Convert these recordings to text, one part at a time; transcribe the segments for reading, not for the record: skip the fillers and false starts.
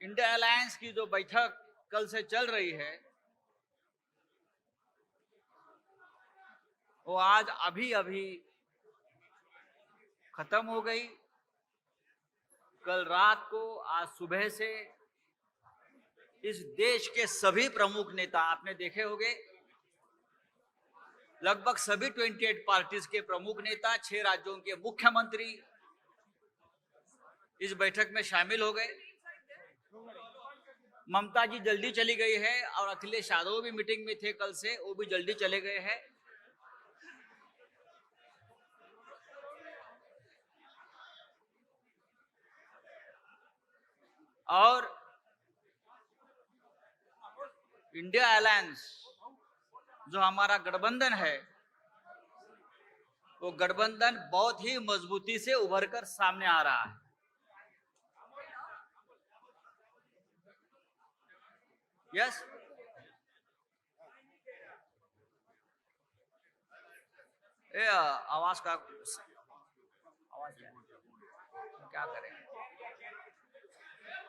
India alliance की जो बैठक कल से चल रही है वो आज अभी अभी खत्म हो गई। कल रात को, आज सुबह से इस देश के सभी प्रमुख नेता, आपने देखे होंगे, लगभग सभी 28 पार्टीज के प्रमुख नेता, 6 राज्यों के मुख्यमंत्री इस बैठक में शामिल हो गए। ममता जी जल्दी चली गई है और अखिलेश यादव भी मीटिंग में थे कल से, वो भी जल्दी चले गए हैं। और इंडिया अलायंस जो हमारा गठबंधन है, वो गठबंधन बहुत ही मजबूती से उभर कर सामने आ रहा है। यस, ये आवाज का आवाज क्या करें?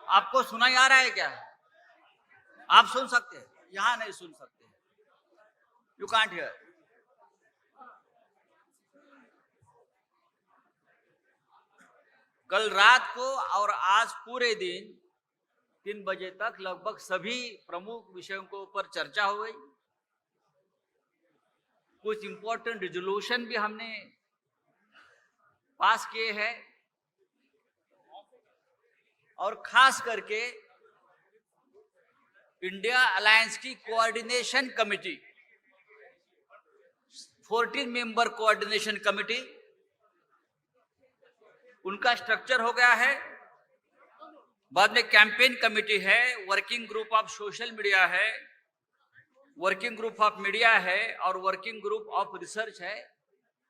आपको सुनाई आ रहा है क्या? आप सुन सकते हैं? यहां नहीं सुन सकते, यू कांट हियर। कल रात को और आज पूरे दिन 3 बजे तक लगभग सभी प्रमुख विषयों के ऊपर चर्चा हो गई। कुछ इंपॉर्टेंट रिजोल्यूशन भी हमने पास किए हैं और खास करके इंडिया अलायंस की coordination committee, 14 member coordination committee, उनका स्ट्रक्चर हो गया है। बाद में कैंपेन कमेटी है, working group of social media है, वर्किंग ग्रुप ऑफ मीडिया है और वर्किंग ग्रुप ऑफ रिसर्च है।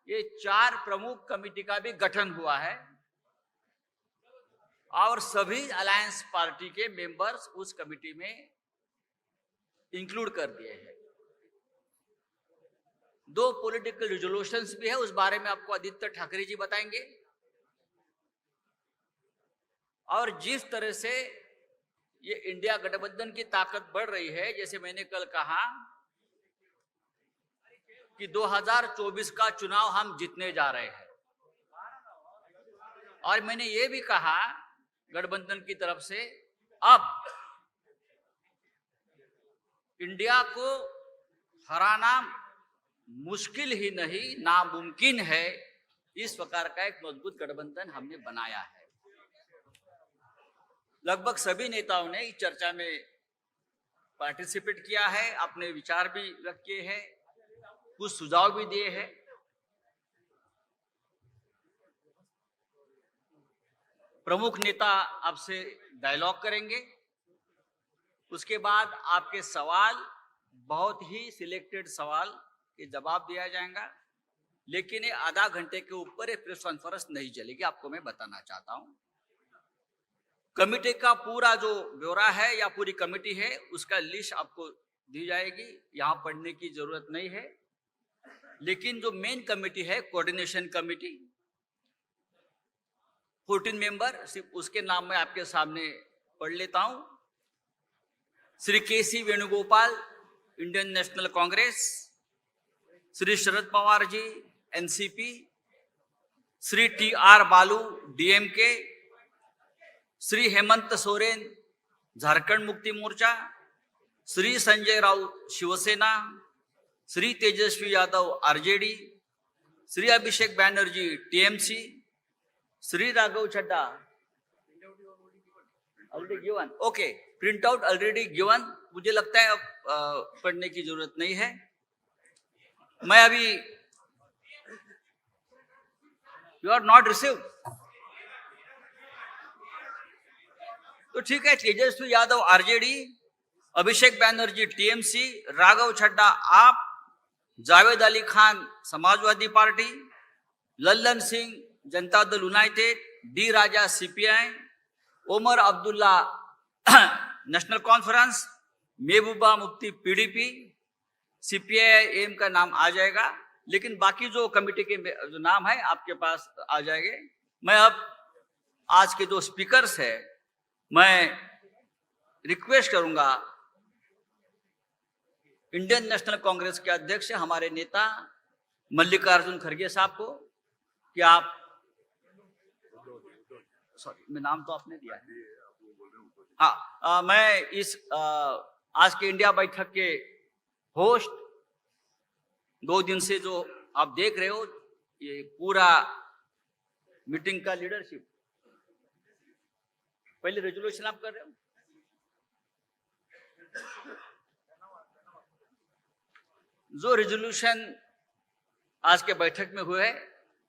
ये 4 प्रमुख कमेटी का भी गठन हुआ है और सभी अलायंस पार्टी के मेंबर्स उस कमेटी में इंक्लूड कर दिए हैं। 2 पॉलिटिकल रिजोल्यूशंस भी है, उस बारे में आपको आदित्य ठाकरे जी बताएंगे। और जिस तरह से ये इंडिया गठबंधन की ताकत बढ़ रही है, जैसे मैंने कल कहा कि 2024 का चुनाव हम जीतने जा रहे हैं, और मैंने ये भी कहा गठबंधन की तरफ से अब इंडिया को हराना मुश्किल ही नहीं, नामुमकिन है। इस प्रकार का एक मजबूत गठबंधन हमने बनाया है। लगभग सभी नेताओं ने इस चर्चा में पार्टिसिपेट किया है, अपने विचार भी व्यक्त किए हैं, कुछ सुझाव भी दिए हैं। प्रमुख नेता आपसे डायलॉग करेंगे, उसके बाद आपके सवाल, बहुत ही सिलेक्टेड सवाल के जवाब दिया जाएगा, लेकिन ये आधा घंटे के ऊपर प्रेस कॉन्फ्रेंस नहीं चलेगी, आपको मैं बताना चाहता हूं। कमेटी का पूरा जो ब्यौरा है या पूरी कमेटी है, उसका लिस्ट आपको दी जाएगी, यहां पढ़ने की जरूरत नहीं है। लेकिन जो मेन कमेटी है, कोऑर्डिनेशन कमेटी, 14 मेंबर, सिर्फ उसके नाम मैं आपके सामने पढ़ लेता हूं। Shri K C. Venugopal, Indian National Congress, Shri Sharad Pawar ji, NCP, Shri T R. Baalu, DMK, Shri Hemant Soren, Jharkhand Mukti Morcha, Shri Sanjay Raut, Shiv Sena, Shri Tejashwi Yadav, RJD, Shri Abhishek Banerjee, TMC, Shri Raghav Chadha, already given, okay, print out already given, मुझे लगता है अब पढ़ने की जरूरत नहीं है। मैं अभी, यू आर नॉट रिसीव्ड, तो ठीक है। Tejashwi Yadav RJD, Abhishek Banerjee TMC, Raghav Chadha AAP, Javed Ali Khan Samajwadi Party, Lalan Singh Janata Dal United, D Raja CPI, Omar Abdullah National Conference, Mehbooba Mufti PDP, CPI M का नाम आ जाएगा, लेकिन बाकी जो कमेटी के जो नाम है आपके पास आ जाएंगे। मैं अब आज के जो स्पीकर्स है, मैं रिक्वेस्ट करूंगा इंडियन नेशनल कांग्रेस के अध्यक्ष हमारे नेता मल्लिकार्जुन खड़गे साहब को कि आप, सॉरी मैं नाम तो आपने दिया है, हाँ, मैं इस आज के इंडिया बैठक के होस्ट, 2 दिन से जो आप देख रहे हो ये पूरा मीटिंग का लीडरशिप, पहले रेजोल्यूशन आप कर रहे हो, जो रेजोल्यूशन आज के बैठक में हुए हैं,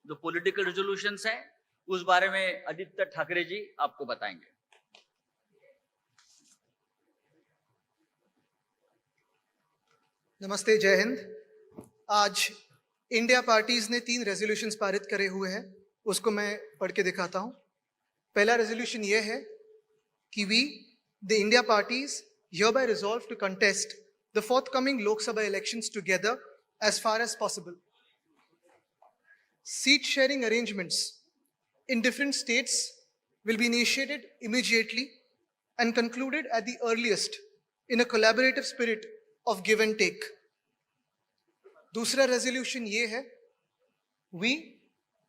जो पॉलिटिकल रेजोल्यूशंस है, उस बारे में आदित्य ठाकरे जी आपको बताएंगे। नमस्ते, जय हिंद। आज इंडिया पार्टीज ने 3 रेजोल्यूशंस पारित करे हुए हैं, उसको मैं पढ़ के दिखाता हूं। पहला रेजोल्यूशन ये है कि we the India parties hereby resolve to contest the forthcoming Lok Sabha elections together as far as possible. Seat sharing arrangements in different states will be initiated immediately and concluded at the earliest in a collaborative spirit of give and take. दूसरा resolution ये है, we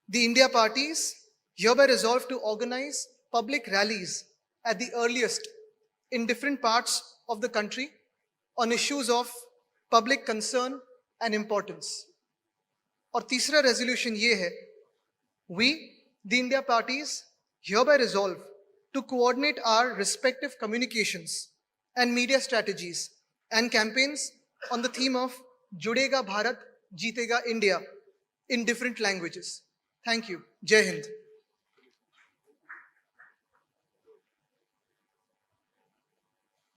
the India parties hereby resolve to organize public rallies at the earliest in different parts of the country on issues of public concern and importance. और तीसरा resolution ये है, we the India parties hereby resolve to coordinate our respective communications and media strategies and campaigns on the theme of Judega Bharat, Jeetega India in different languages. Thank you. Jai Hind.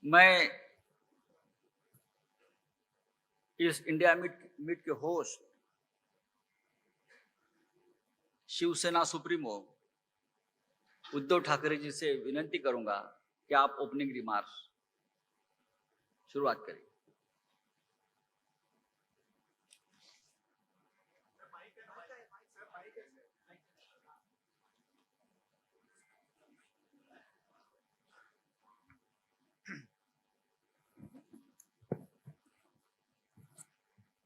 मैं इस India meet के host Shiv Sena supremo Uddhav Thackeray ji से विनती करूंगा कि आप opening remarks शुरुआत करें।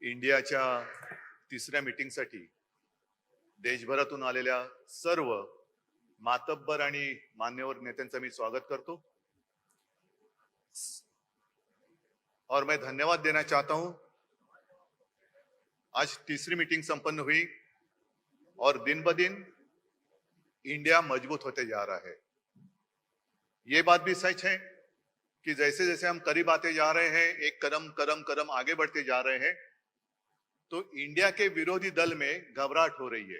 इंडियाच्या 3ऱ्या मीटिंगसाठी देशभरातून आलेल्या सर्व मातब्बर आणि मान्यवर नेत्यांचं मी स्वागत करतो और मैं धन्यवाद देना चाहता हूं। आज 3री मीटिंग संपन्न हुई और दिन ब दिन इंडिया मजबूत होते जा रहा है। ये बात भी सच है कि जैसे जैसे हम करीब आते जा रहे हैं, एक कदम आगे बढ़ते जा रहे हैं, तो इंडिया के विरोधी दल में घबराहट हो रही है।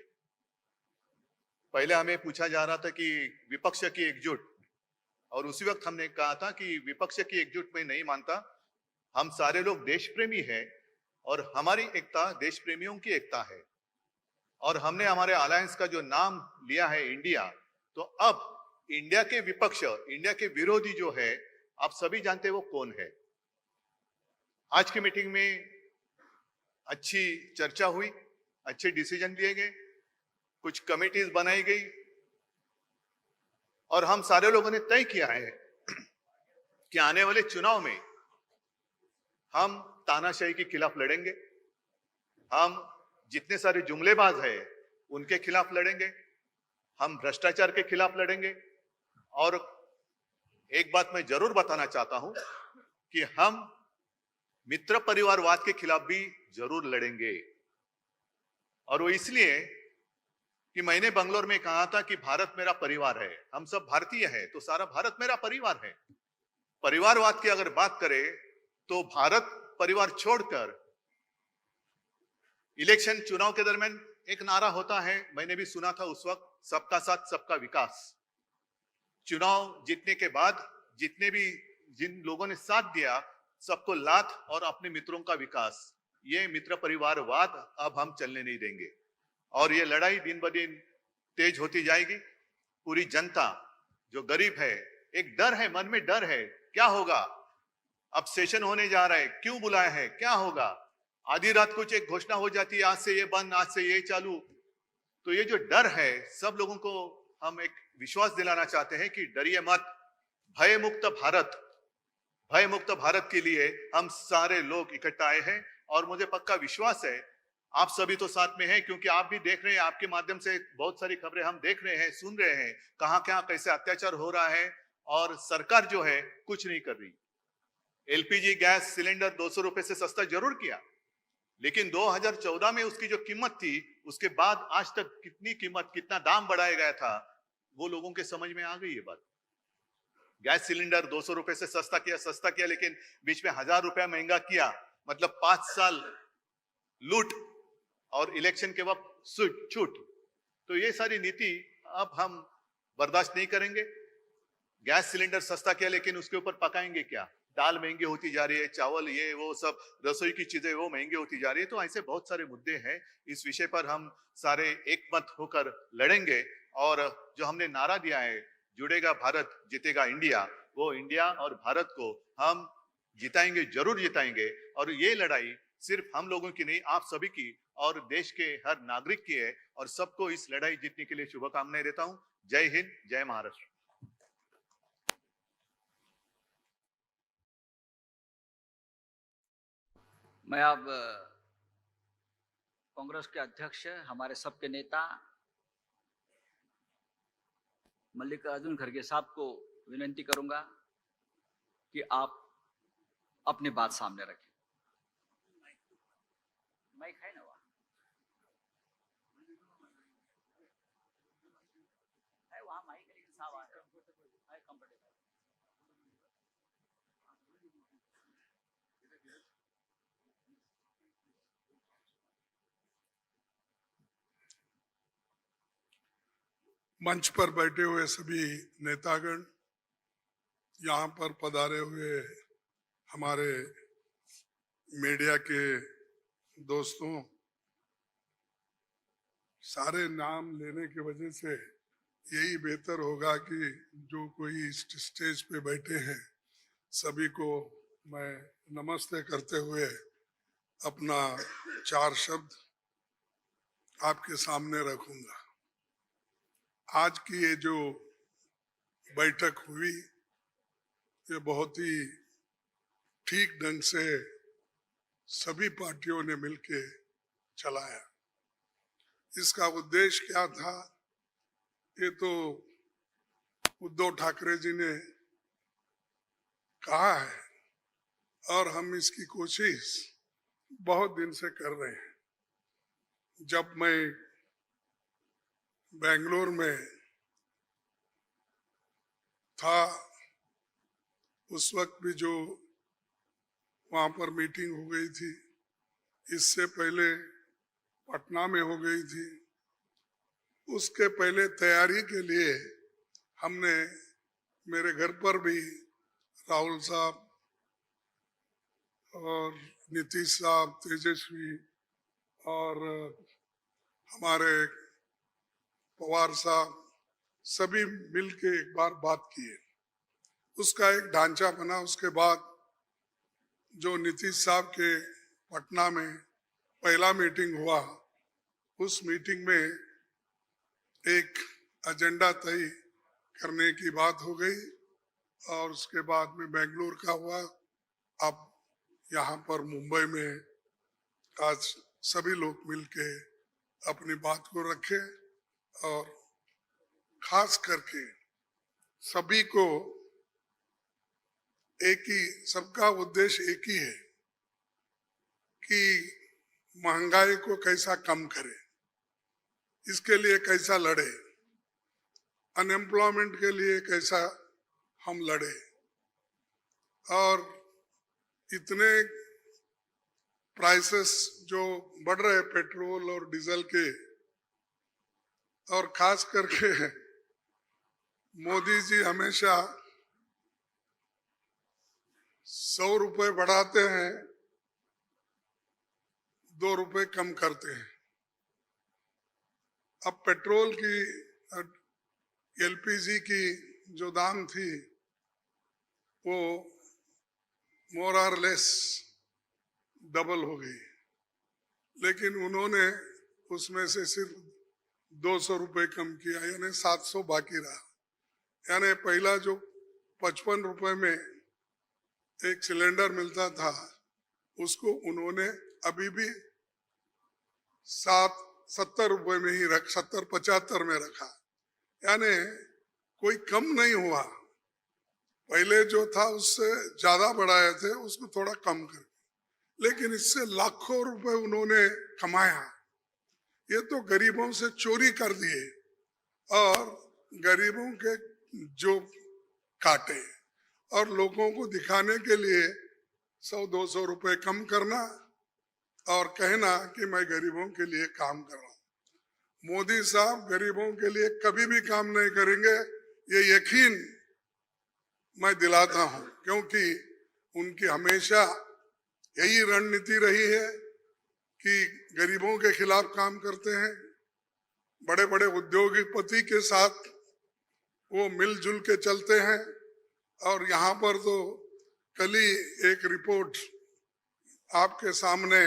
पहले हमें पूछा जा रहा था कि विपक्ष की एकजुट, और उसी वक्त हमने कहा था कि विपक्ष की एकजुट में नहीं मानता, हम सारे लोग देश प्रेमी हैं और हमारी एकता देश प्रेमियों की एकता है। और हमने हमारे अलायंस का जो नाम लिया है इंडिया, तो अब इंडिया के विपक्ष, इंडिया के विरोधी जो है, आप सभी जानते हैं वो कौन है। आज की मीटिंग में अच्छी चर्चा हुई, अच्छे डिसीजन लिए गए, कुछ कमिटीज बनाई गई और हम सारे लोगों ने तय किया है कि आने वाले चुनाव में हम तानाशाही के खिलाफ लड़ेंगे, हम जितने सारे जुमलेबाज हैं उनके खिलाफ लड़ेंगे, हम भ्रष्टाचार के खिलाफ लड़ेंगे। और एक बात मैं जरूर बताना चाहता हूं कि हम मित्र परिवारवाद के खिलाफ भी जरूर लड़ेंगे। और वो इसलिए कि मैंने बंगलोर में कहा था कि भारत मेरा परिवार है, हम सब भारतीय हैं, तो सारा भारत मेरा परिवार है। परिवारवाद की अगर बात करें तो भारत परिवार छोड़कर इलेक्शन चुनाव के दरमियान एक नारा होता है, मैंने भी सुना था उस वक्त, सबका साथ सबका विकास। चुनाव जीतने के बाद जिन लोगों ने साथ दिया, सबको लात और अपने मित्रों का विकास, ये मित्र परिवारवाद अब हम चलने नहीं देंगे। और ये लड़ाई दिन ब दिन तेज होती जाएगी। पूरी जनता जो गरीब है, एक डर है, मन में डर है, क्या होगा, अब सेशन होने जा रहा है, क्यों बुलाया है, क्या होगा, आधी रात कुछ एक घोषणा हो जाती है, आज से ये बंद, आज से ये चालू। तो ये जो डर है, सब लोगों को हम एक विश्वास दिलाना चाहते हैं कि डरिए मत, भय मुक्त भारत भय मुक्त भारत के लिए हम सारे लोग इकट्ठा आए हैं और मुझे पक्का विश्वास है आप सभी तो साथ में हैं, क्योंकि आप भी देख रहे हैं, आपके माध्यम से बहुत सारी खबरें हम देख रहे हैं, सुन रहे हैं, कहां कहां कैसे अत्याचार हो रहा है और सरकार जो है कुछ नहीं कर रही। एलपीजी गैस सिलेंडर 200 रुपए से सस्ता जरूर किया, लेकिन 2014 में उसकी जो कीमत थी उसके बाद आज तक कितनी कीमत, कितना दाम बढ़ाया गया था, वो लोगों के समझ में आ गई ये बात। गैस सिलेंडर 200 रुपए से सस्ता किया, लेकिन बीच में 1000 रुपया महंगा किया, मतलब 5 साल लूट और इलेक्शन के वक्त छूट। तो ये सारी नीति अब हम बर्दाश्त नहीं करेंगे। गैस सिलेंडर सस्ता किया, लेकिन उसके ऊपर पकाएंगे क्या? दाल महंगी होती जा रही है, चावल ये वो सब रसोई की चीजें वो महंगी होती जा रही है। तो ऐसे बहुत सारे मुद्दे हैं, इस विषय पर हम सारे एक मत होकर लड़ेंगे। और जो हमने नारा दिया है, जुड़ेगा भारत जीतेगा इंडिया, वो इंडिया और भारत को हम जिताएंगे, जरूर जिताएंगे। और ये लड़ाई सिर्फ हम लोगों की नहीं, आप सभी की और देश के हर नागरिक की है। और सबको इस लड़ाई जीतने के लिए शुभकामनाएं देता हूं। जय हिंद, जय महाराष्ट्र। मैं अब कांग्रेस के अध्यक्ष, हमारे सबके नेता मल्लिकार्जुन खड़गे साहब को विनती करूंगा कि आप अपनी बात सामने रखें। माइक है ना? वहां माइक है, लेकिन साहब कंफर्टेबल। मंच पर बैठे हुए सभी नेतागण, यहाँ पर पधारे हुए हमारे मीडिया के दोस्तों, सारे नाम लेने की वजह से यही बेहतर होगा कि जो कोई इस स्टेज पे बैठे हैं सभी को मैं नमस्ते करते हुए अपना 4 शब्द आपके सामने रखूंगा। आज की ये जो बैठक हुई, ये बहुत ही ठीक ढंग से सभी पार्टियों ने मिलके चलाया। इसका उद्देश्य क्या था, ये तो उद्धव ठाकरे जी ने कहा है और हम इसकी कोशिश बहुत दिन से कर रहे हैं। जब मैं बेंगलोर में था, उस वक्त भी जो वहां पर मीटिंग हो गई थी, इससे पहले पटना में हो गई थी। उसके पहले तैयारी के लिए हमने मेरे घर पर भी राहुल साहब और नीतीश साहब, तेजस्वी और हमारे पवार साहब सभी मिलके एक बार बात किए। उसका एक ढांचा बना। उसके बाद जो नीतीश साहब के पटना में पहला मीटिंग हुआ, उस मीटिंग में एक एजेंडा तय करने की बात हो गई और उसके बाद में बेंगलुरु का हुआ। अब यहाँ पर मुंबई में आज सभी लोग मिलके अपनी बात को रखे और खास करके सभी को एक ही, सबका उद्देश्य एक ही है कि महंगाई को कैसा कम करे, इसके लिए कैसा लड़े, अनएम्प्लॉयमेंट के लिए कैसा हम लड़े। और इतने प्राइसेस जो बढ़ रहे पेट्रोल और डीजल के, और खास करके मोदी जी हमेशा 100 रुपए बढ़ाते हैं, 2 रुपए कम करते हैं। अब पेट्रोल की, एलपीजी की जो दाम थी वो मोर और लेस डबल हो गई, लेकिन उन्होंने उसमें से सिर्फ 200 रुपए कम किया, यानी 700 बाकी रहा। यानी पहला जो 55 रुपए में एक सिलेंडर मिलता था, उसको उन्होंने अभी भी 70 रुपए में ही 70-75 में रखा, यानी कोई कम नहीं हुआ। पहले जो था उससे ज्यादा बढ़ाए थे, उसको थोड़ा कम कर, लेकिन इससे लाखों रुपए उन्होंने कमाया। ये तो गरीबों से चोरी कर दिए और गरीबों के जो काटे और लोगों को दिखाने के लिए 100-200 रुपए कम करना और कहना कि मैं गरीबों के लिए काम कर रहा हूं। मोदी साहब गरीबों के लिए कभी भी काम नहीं करेंगे, ये यकीन मैं दिलाता हूं, क्योंकि उनकी हमेशा यही रणनीति रही है कि गरीबों के खिलाफ काम करते हैं। बड़े बड़े उद्योगपति के साथ वो मिलजुल के चलते हैं। और यहाँ पर तो कल ही एक रिपोर्ट आपके सामने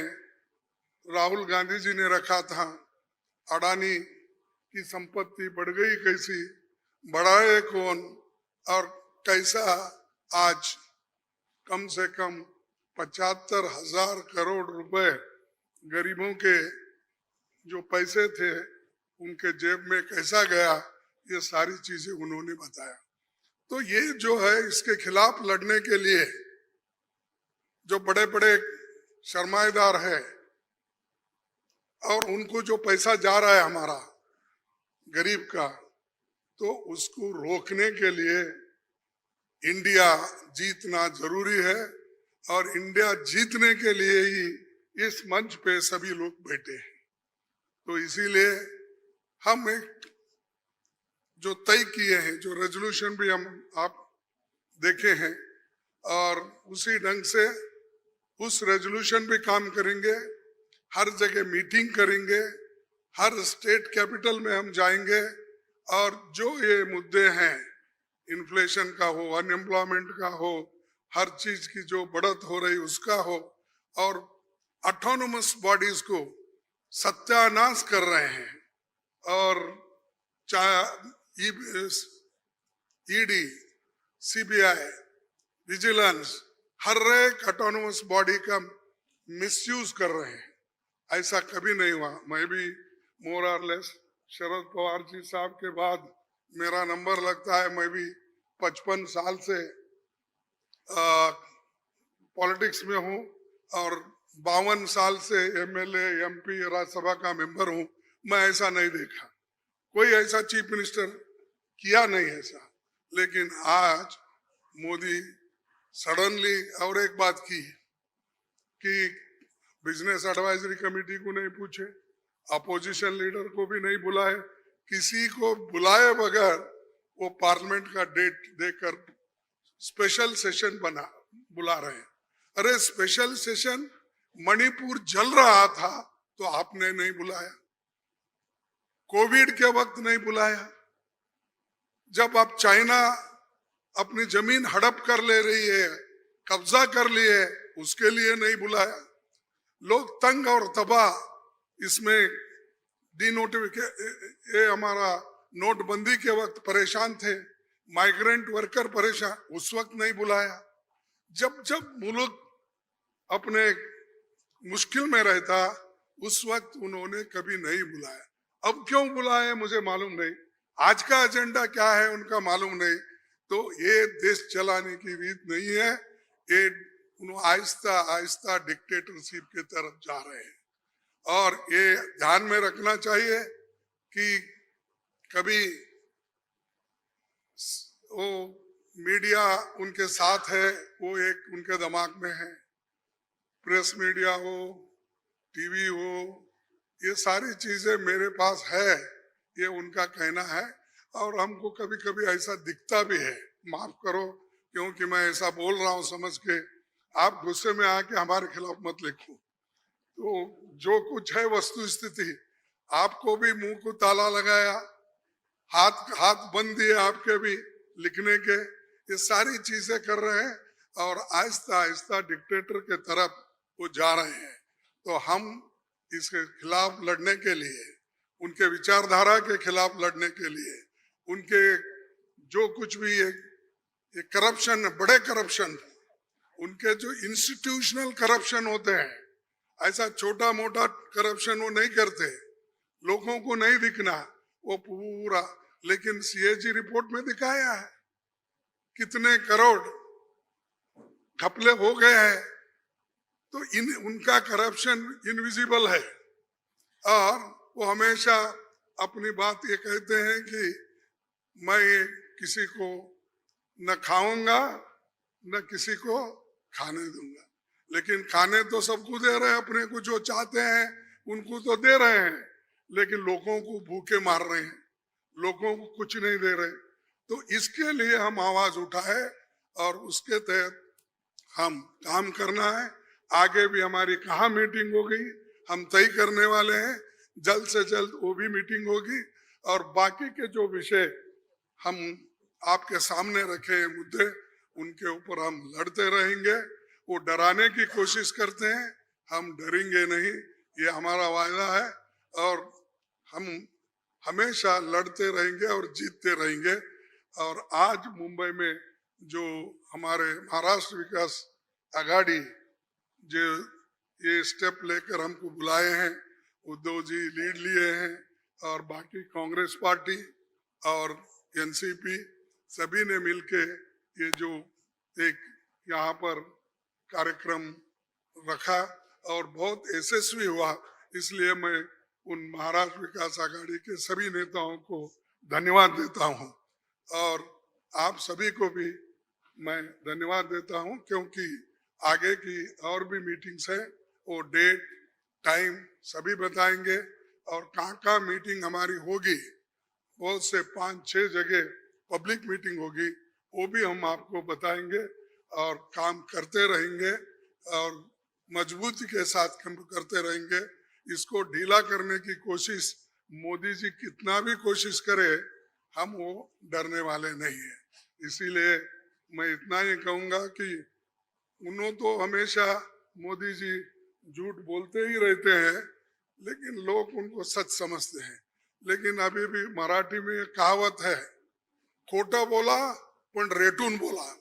राहुल गांधी जी ने रखा था, अडानी की संपत्ति बढ़ गई कैसी, बढ़ाए कौन, और कैसा आज कम से कम 75,000 करोड़ रुपए गरीबों के जो पैसे थे उनके जेब में कैसा गया, ये सारी चीजें उन्होंने बताया। तो ये जो है, इसके खिलाफ लड़ने के लिए जो बड़े बड़े सरमाएदार है और उनको जो पैसा जा रहा है हमारा गरीब का, तो उसको रोकने के लिए इंडिया जीतना जरूरी है। और इंडिया जीतने के लिए ही इस मंच पे सभी लोग बैठे हैं। तो इसीलिए हम एक जो तय किए हैं, जो रेजोल्यूशन भी हम आप देखे हैं, और उसी ढंग से उस रेजोल्यूशन पे काम करेंगे। हर जगह मीटिंग करेंगे, हर स्टेट कैपिटल में हम जाएंगे और जो ये मुद्दे हैं, इन्फ्लेशन का हो, अनएम्प्लॉयमेंट का हो, हर चीज की जो बढ़त हो रही उसका हो, और ऑटोनोमस बॉडीज को सत्यानाश कर रहे हैं। और चाहे ईडी, सीबीआई, विजिलेंस, हर एक ऑटोनोमस बॉडी का मिसयूज कर रहे हैं। ऐसा कभी नहीं हुआ। मैं भी मोर और लेस शरद पवार जी साहब के बाद मेरा नंबर लगता है। मैं भी 55 साल से पॉलिटिक्स में हूँ और 52 साल से एमएलए, एमपी, राज्यसभा का मेंबर हूँ। मैं ऐसा नहीं देखा, कोई ऐसा चीफ मिनिस्टर किया नहीं ऐसा। लेकिन आज मोदी सडनली और एक बात की कि बिजनेस एडवाइजरी कमेटी को नहीं पूछे, अपोजिशन लीडर को भी नहीं बुलाए, किसी को बुलाए बगैर वो पार्लियामेंट का डेट देकर स्पेशल सेशन बुला रहे हैं। अरे स्पेशल सेशन, मणिपुर जल रहा था तो आपने नहीं बुलाया, कोविड के वक्त नहीं बुलाया, जब आप चाइना अपनी जमीन हड़प कर ले रही है, कब्जा कर लिए, उसके लिए नहीं बुलाया। लोग तंग और तबाह इसमें ये हमारा नोटबंदी के वक्त परेशान थे, माइग्रेंट वर्कर परेशान, उस वक्त नहीं बुलाया। जब जब मुल्क अपने मुश्किल में रहता उस वक्त उन्होंने कभी नहीं बुलाया। अब क्यों बुलाए मुझे मालूम नहीं, आज का एजेंडा क्या है उनका मालूम नहीं। तो ये देश चलाने की रीत नहीं है, ये आहिस्ता आहिस्ता डिक्टेटरशिप की तरफ जा रहे हैं। और ये ध्यान में रखना चाहिए कि कभी वो मीडिया उनके साथ है, वो एक उनके दिमाग में है, प्रेस मीडिया हो, टीवी हो, ये सारी चीजें मेरे पास है, ये उनका कहना है। और हमको कभी कभी ऐसा दिखता भी है, माफ करो क्योंकि मैं ऐसा बोल रहा हूं समझ के, आप गुस्से में आके हमारे खिलाफ मत लिखो। तो जो कुछ है वस्तु स्थिति, आपको भी मुंह को ताला लगाया, हाथ बंद दिए आपके भी लिखने के, ये सारी चीजें कर रहे हैं और आहिस्ता आहिस्ता डिक्टेटर के तरफ वो जा रहे हैं। तो हम इसके खिलाफ लड़ने के लिए, उनके विचारधारा के खिलाफ लड़ने के लिए, उनके जो कुछ भी ये करप्शन, बड़े करप्शन उनके जो इंस्टीट्यूशनल करप्शन होते हैं, ऐसा छोटा मोटा करप्शन वो नहीं करते, लोगों को नहीं दिखना वो पूरा। लेकिन सीएजी रिपोर्ट में दिखाया है कितने करोड़ घपले हो गए हैं। तो उनका करप्शन इनविजिबल है और वो हमेशा अपनी बात ये कहते हैं कि मैं किसी को न खाऊंगा न किसी को खाने दूंगा। लेकिन खाने तो सबको दे रहे हैं, अपने को जो चाहते हैं उनको तो दे रहे हैं, लेकिन लोगों को भूखे मार रहे हैं, लोगों को कुछ नहीं दे रहे। तो इसके लिए हम आवाज उठाए और उसके तहत हम काम करना है। आगे भी हमारी कहाँ मीटिंग होगी हम तय करने वाले हैं, जल्द से जल्द वो भी मीटिंग होगी। और बाकी के जो विषय हम आपके सामने रखे हैं मुद्दे, उनके ऊपर हम लड़ते रहेंगे। वो डराने की कोशिश करते हैं, हम डरेंगे नहीं, ये हमारा वायदा है। और हम हमेशा लड़ते रहेंगे और जीतते रहेंगे। और आज मुंबई में जो हमारे महाराष्ट्र विकास आघाड़ी जो ये स्टेप लेकर हमको बुलाए हैं, उद्धव जी लीड लिए हैं और बाकी कांग्रेस पार्टी और एनसीपी सभी ने मिलके ये जो एक यहाँ पर कार्यक्रम रखा और बहुत यशस्वी हुआ, इसलिए मैं उन महाराष्ट्र विकास आघाड़ी के सभी नेताओं को धन्यवाद देता हूँ। और आप सभी को भी मैं धन्यवाद देता हूँ, क्योंकि आगे की और भी मीटिंग्स है, वो डेट टाइम सभी बताएंगे। और कहाँ मीटिंग हमारी होगी, बहुत से 5-6 जगह पब्लिक मीटिंग होगी, वो भी हम आपको बताएंगे। और काम करते रहेंगे और मजबूती के साथ काम करते रहेंगे। इसको ढीला करने की कोशिश मोदी जी कितना भी कोशिश करे, हम वो डरने वाले नहीं है। इसीलिए मैं इतना ही कहूँगा कि उन्होंने तो हमेशा मोदी जी झूठ बोलते ही रहते हैं, लेकिन लोग उनको सच समझते हैं। लेकिन अभी भी मराठी में एक कहावत है, खोटा बोला पण रेटून बोला,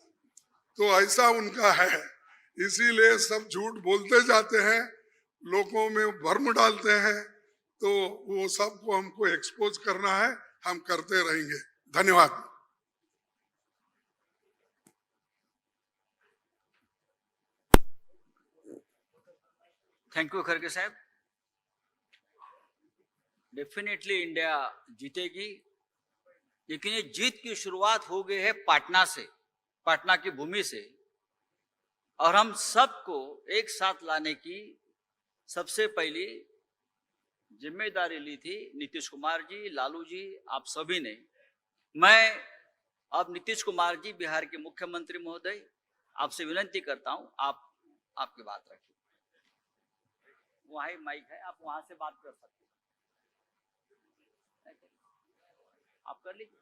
तो ऐसा उनका है। इसीलिए सब झूठ बोलते जाते हैं, लोगों में भ्रम डालते हैं। तो वो सबको हमको एक्सपोज करना है, हम करते रहेंगे। धन्यवाद। थैंक यू खड़गे साहब। डेफिनेटली इंडिया जीतेगी, लेकिन ये जीत की शुरुआत हो गई है पाटना से, पाटना की भूमि से। और हम सबको एक साथ लाने की सबसे पहली जिम्मेदारी ली थी नीतीश कुमार जी, लालू जी, आप सभी ने। मैं अब नीतीश कुमार जी, बिहार के मुख्यमंत्री महोदय, आपसे विनती करता हूं, आप आपकी बात रखिए। वहां ही माइक है, आप वहां से बात कर सकते हैं, आप कर लीजिए।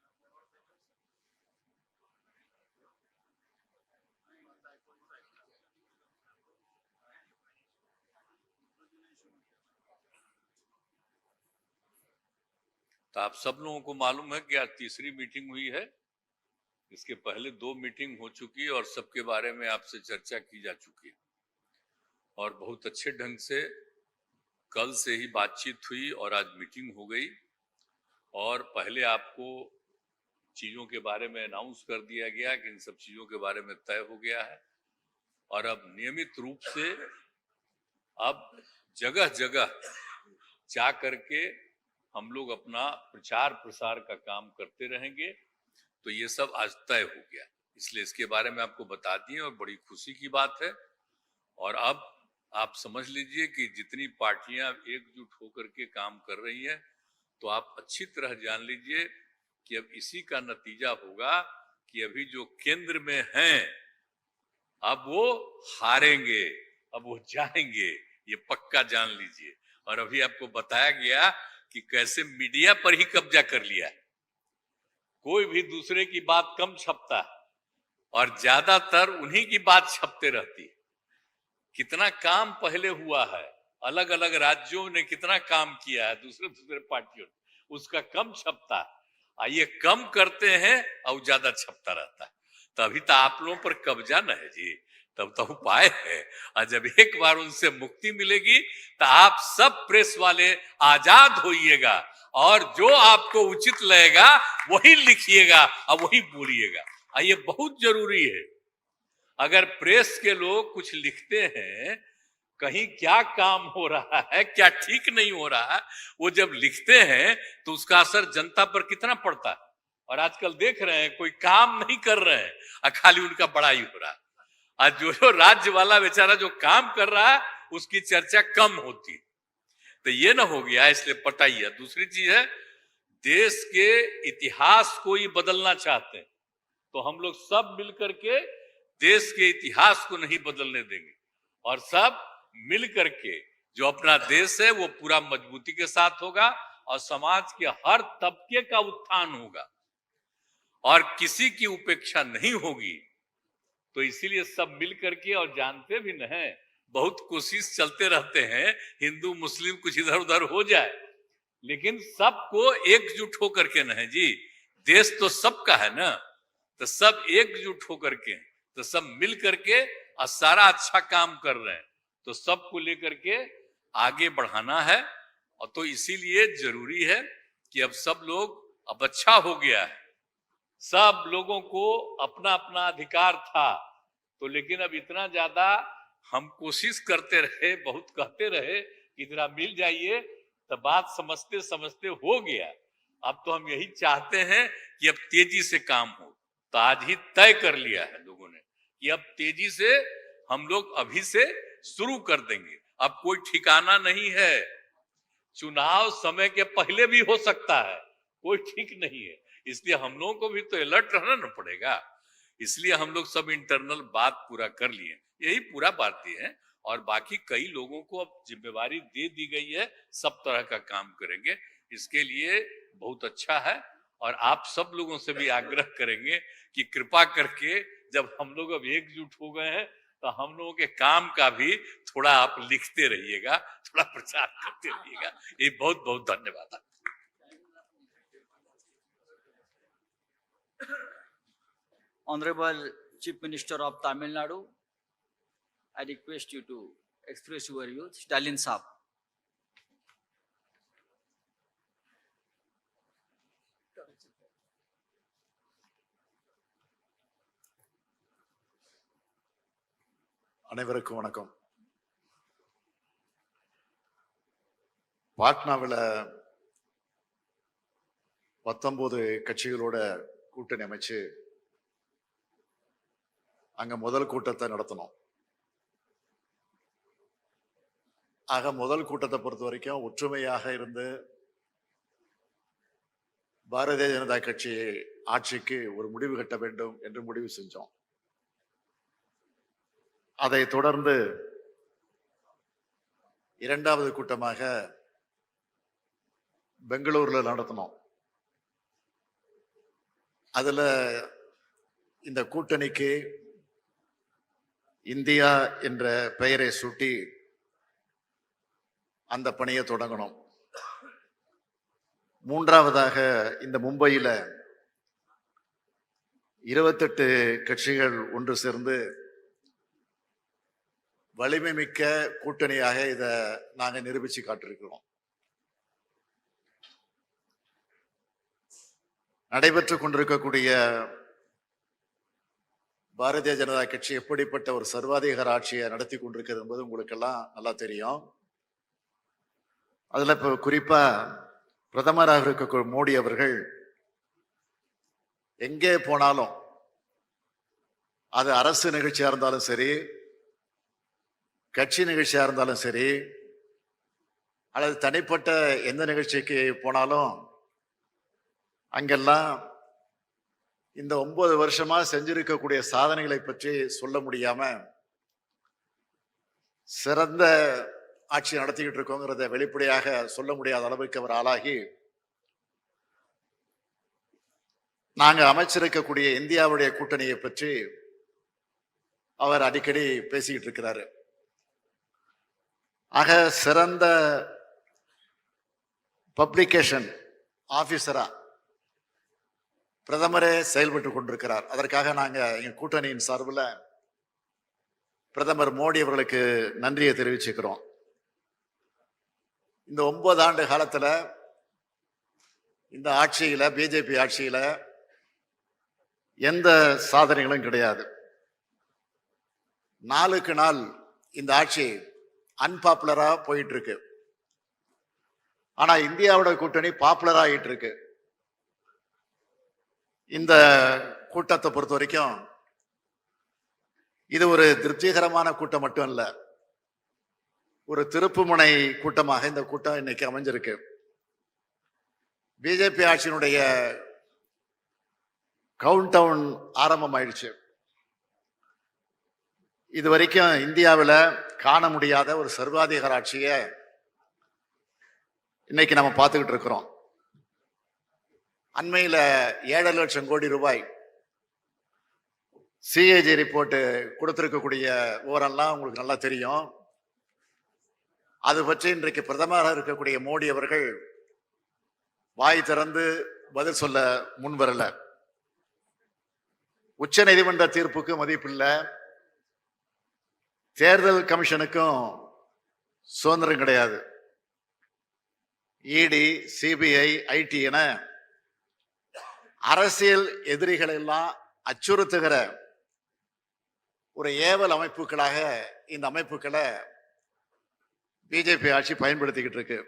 तो आप सब लोगों को मालूम है कि आज तीसरी मीटिंग हुई है। इसके पहले 2 मीटिंग हो चुकी है और सबके बारे में आपसे चर्चा की जा चुकी है और बहुत अच्छे ढंग से कल से ही बातचीत हुई और आज मीटिंग हो गई। और पहले आपको चीजों के बारे में अनाउंस कर दिया गया कि इन सब चीजों के बारे में तय हो गया है। और अब नियमित रूप से अब जगह जगह जा करके हम लोग अपना प्रचार प्रसार का काम करते रहेंगे। तो ये सब आज तय हो गया, इसलिए इसके बारे में आपको बता दिए और बड़ी खुशी की बात है। और अब आप समझ लीजिए कि जितनी पार्टियां एकजुट होकर के काम कर रही हैं, तो आप अच्छी तरह जान लीजिए कि अब इसी का नतीजा होगा कि अभी जो केंद्र में हैं, अब वो हारेंगे, अब वो जाएंगे, ये पक्का जान लीजिए। और अभी आपको बताया गया कि कैसे मीडिया पर ही कब्जा कर लिया है। कोई भी दूसरे की बात कम छपता है और ज्यादातर उन्हीं की बात छपते रहती है। कितना काम पहले हुआ है, अलग अलग राज्यों ने कितना काम किया है दूसरे पार्टियों ने, उसका कम छपता है। ये कम करते हैं और ज्यादा छपता रहता है। तभी तो आप लोगों पर कब्जा न है जी, तब तो उपाय है। और जब एक बार उनसे मुक्ति मिलेगी तो आप सब प्रेस वाले आजाद होइएगा और जो आपको उचित लगेगा वही लिखिएगा और वही बोलिएगा। और ये बहुत जरूरी है। अगर प्रेस के लोग कुछ लिखते हैं, कहीं क्या काम हो रहा है, क्या ठीक नहीं हो रहा है, वो जब लिखते हैं तो उसका असर जनता पर कितना पड़ता है। और आजकल देख रहे हैं कोई काम नहीं कर रहे हैं और खाली उनका बड़ाई हो रहा है। आज जो राज्य वाला बेचारा जो काम कर रहा है उसकी चर्चा कम होती है। तो ये ना हो गया, इसलिए पटाइए। दूसरी चीज है, देश के इतिहास को ही बदलना चाहते हैं तो हम लोग सब मिलकर के देश के इतिहास को नहीं बदलने देंगे और सब मिल करके जो अपना देश है वो पूरा मजबूती के साथ होगा और समाज के हर तबके का उत्थान होगा और किसी की उपेक्षा नहीं होगी। तो इसीलिए सब मिल करके, और जानते भी न हैं, बहुत कोशिश चलते रहते हैं हिंदू मुस्लिम कुछ इधर उधर हो जाए, लेकिन सबको एकजुट होकर के न है जी, देश तो सबका है ना, तो सब एकजुट होकर के, तो सब मिल करके और सारा अच्छा काम कर रहे हैं, तो सबको लेकर के आगे बढ़ाना है। और तो इसीलिए जरूरी है कि अब सब लोग, अब अच्छा हो गया है, सब लोगों को अपना अपना अधिकार था, तो लेकिन अब इतना ज्यादा हम कोशिश करते रहे, बहुत कहते रहे कि जरा मिल जाइए, तो बात समझते समझते हो गया। अब तो हम यही चाहते हैं कि अब तेजी से काम हो। तो आज ही तय कर लिया है लोगों ने कि अब तेजी से हम लोग अभी से शुरू कर देंगे। अब कोई ठिकाना नहीं है, चुनाव समय के पहले भी हो सकता है, कोई ठीक नहीं है। इसलिए हम लोगों को भी तो अलर्ट रहना न पड़ेगा। इसलिए हम लोग सब इंटरनल बात पूरा कर लिए, यही पूरा बातें है। और बाकी कई लोगों को अब जिम्मेवारी दे दी गई है, सब तरह का काम करेंगे। इसके लिए बहुत अच्छा है और आप सब लोगों से भी आग्रह करेंगे कि कृपा करके जब हम लोग अब एकजुट हो गए हैं तो हम लोगों के काम का भी थोड़ा आप लिखते रहिएगा, थोड़ा प्रचार करते रहिएगा। ये बहुत बहुत धन्यवाद। Honorable Chief Minister of Tamil Nadu, I request you to express your views. Stalin Saab. அனைவருக்கும் வணக்கம். பாட்னாவில் 19 கட்சிகளோட கூட்டணி அமைச்சு அங்க முதல் கூட்டத்தை நடத்தணும். ஆக முதல் கூட்டத்தை பொறுத்த வரைக்கும் ஒற்றுமையாக இருந்து பாரதிய ஜனதா கட்சி ஆட்சிக்கு ஒரு முடிவு கட்ட வேண்டும் என்று முடிவு செஞ்சோம். அதை தொடர்ந்து இரண்டாவது கூட்டமாக பெங்களூர்ல நடத்தணும். அதுல இந்த கூட்டணிக்கு இந்தியா என்ற பெயரை சூட்டி அந்த பணியை தொடங்கணும். மூன்றாவதாக இந்த மும்பையில 28 கட்சிகள் ஒன்று சேர்ந்து வலிமை மிக்க கூட்டணியாக இத நாங்க நிரூபிச்சு காட்டிருக்கிறோம். நடைபெற்றுக் கொண்டிருக்கக்கூடிய பாரதிய ஜனதா கட்சி எப்படிப்பட்ட ஒரு சர்வாதிகார ஆட்சியை நடத்தி கொண்டிருக்கிறது என்பது உங்களுக்கு எல்லாம் நல்லா தெரியும். அதுல இப்ப குறிப்பா பிரதமராக இருக்க மோடி அவர்கள் எங்கே போனாலும், அது அரசு நிகழ்ச்சியா இருந்தாலும் சரி, கட்சி நிகழ்ச்சியா இருந்தாலும் சரி, அல்லது தனிப்பட்ட எந்த நிகழ்ச்சிக்கு போனாலும் அங்கெல்லாம் இந்த 9 வருஷமா செஞ்சிருக்கக்கூடிய சாதனைகளை பற்றி சொல்ல முடியாம சிறந்த ஆட்சி நடத்திக்கிட்டு இருக்கோங்கிறத வெளிப்படையாக சொல்ல முடியாத அளவுக்கு அவர் ஆளாகி, நாங்க அமைச்சிருக்கக்கூடிய இந்தியாவுடைய கூட்டணியை பற்றி அவர் அடிக்கடி பேசிக்கிட்டு இருக்கிறாரு. ஆக சிறந்த பப்ளிகேஷன் ஆபீசரா பிரதமரே செயல்பட்டு கொண்டிருக்கிறார். அதற்காக நாங்க எங்க கூட்டணியின் சார்பில் பிரதமர் மோடி அவர்களுக்கு நன்றியை தெரிவிச்சுக்கிறோம். இந்த 9 ஆண்டு காலத்துல இந்த ஆட்சியில, பிஜேபி ஆட்சியில எந்த சாதனைகளும் கிடையாது. நாளுக்கு நாள் இந்த ஆட்சி அன்பாப்புலரா போயிட்டு இருக்கு. ஆனா இந்தியாவோட கூட்டணி பாப்புலரா ஆகிட்டு இருக்கு. இந்த கூட்டத்தை பொறுத்த வரைக்கும் இது ஒரு திருப்திகரமான கூட்டம் மட்டும் இல்ல, ஒரு திருப்புமுனை கூட்டமாக இந்த கூட்டம் இன்னைக்கு அமைஞ்சிருக்கு. பிஜேபி ஆட்சியினுடைய கவுண்ட் டவுன் ஆரம்பம் ஆயிடுச்சு. இது வரைக்கும் இந்தியாவில் காண முடியாத ஒரு சர்வாதிகார ஆட்சியை இன்னைக்கு நம்ம பார்த்துக்கிட்டு இருக்கிறோம். அண்மையில் 7 லட்சம் கோடி ரூபாய் சிஏஜி ரிப்போர்ட் கொடுத்திருக்கக்கூடிய விவரம்லாம் உங்களுக்கு நல்லா தெரியும். அது பற்றி இன்றைக்கு பிரதமராக இருக்கக்கூடிய மோடி அவர்கள் வாய் திறந்து பதில் சொல்ல முன்வரல. உச்ச நீதிமன்ற தீர்ப்புக்கு மதிப்பில்லை, தேர்தல் கமிஷனுக்கும் சுதந்திரம் கிடையாது. இடி, சிபிஐ, ஐடி என அரசியல் எதிரிகள் எல்லாம் அச்சுறுத்துகிற ஒரு ஏவல் அமைப்புகளாக இந்த அமைப்புகளை பிஜேபி ஆட்சி பயன்படுத்திக்கிட்டு இருக்கு.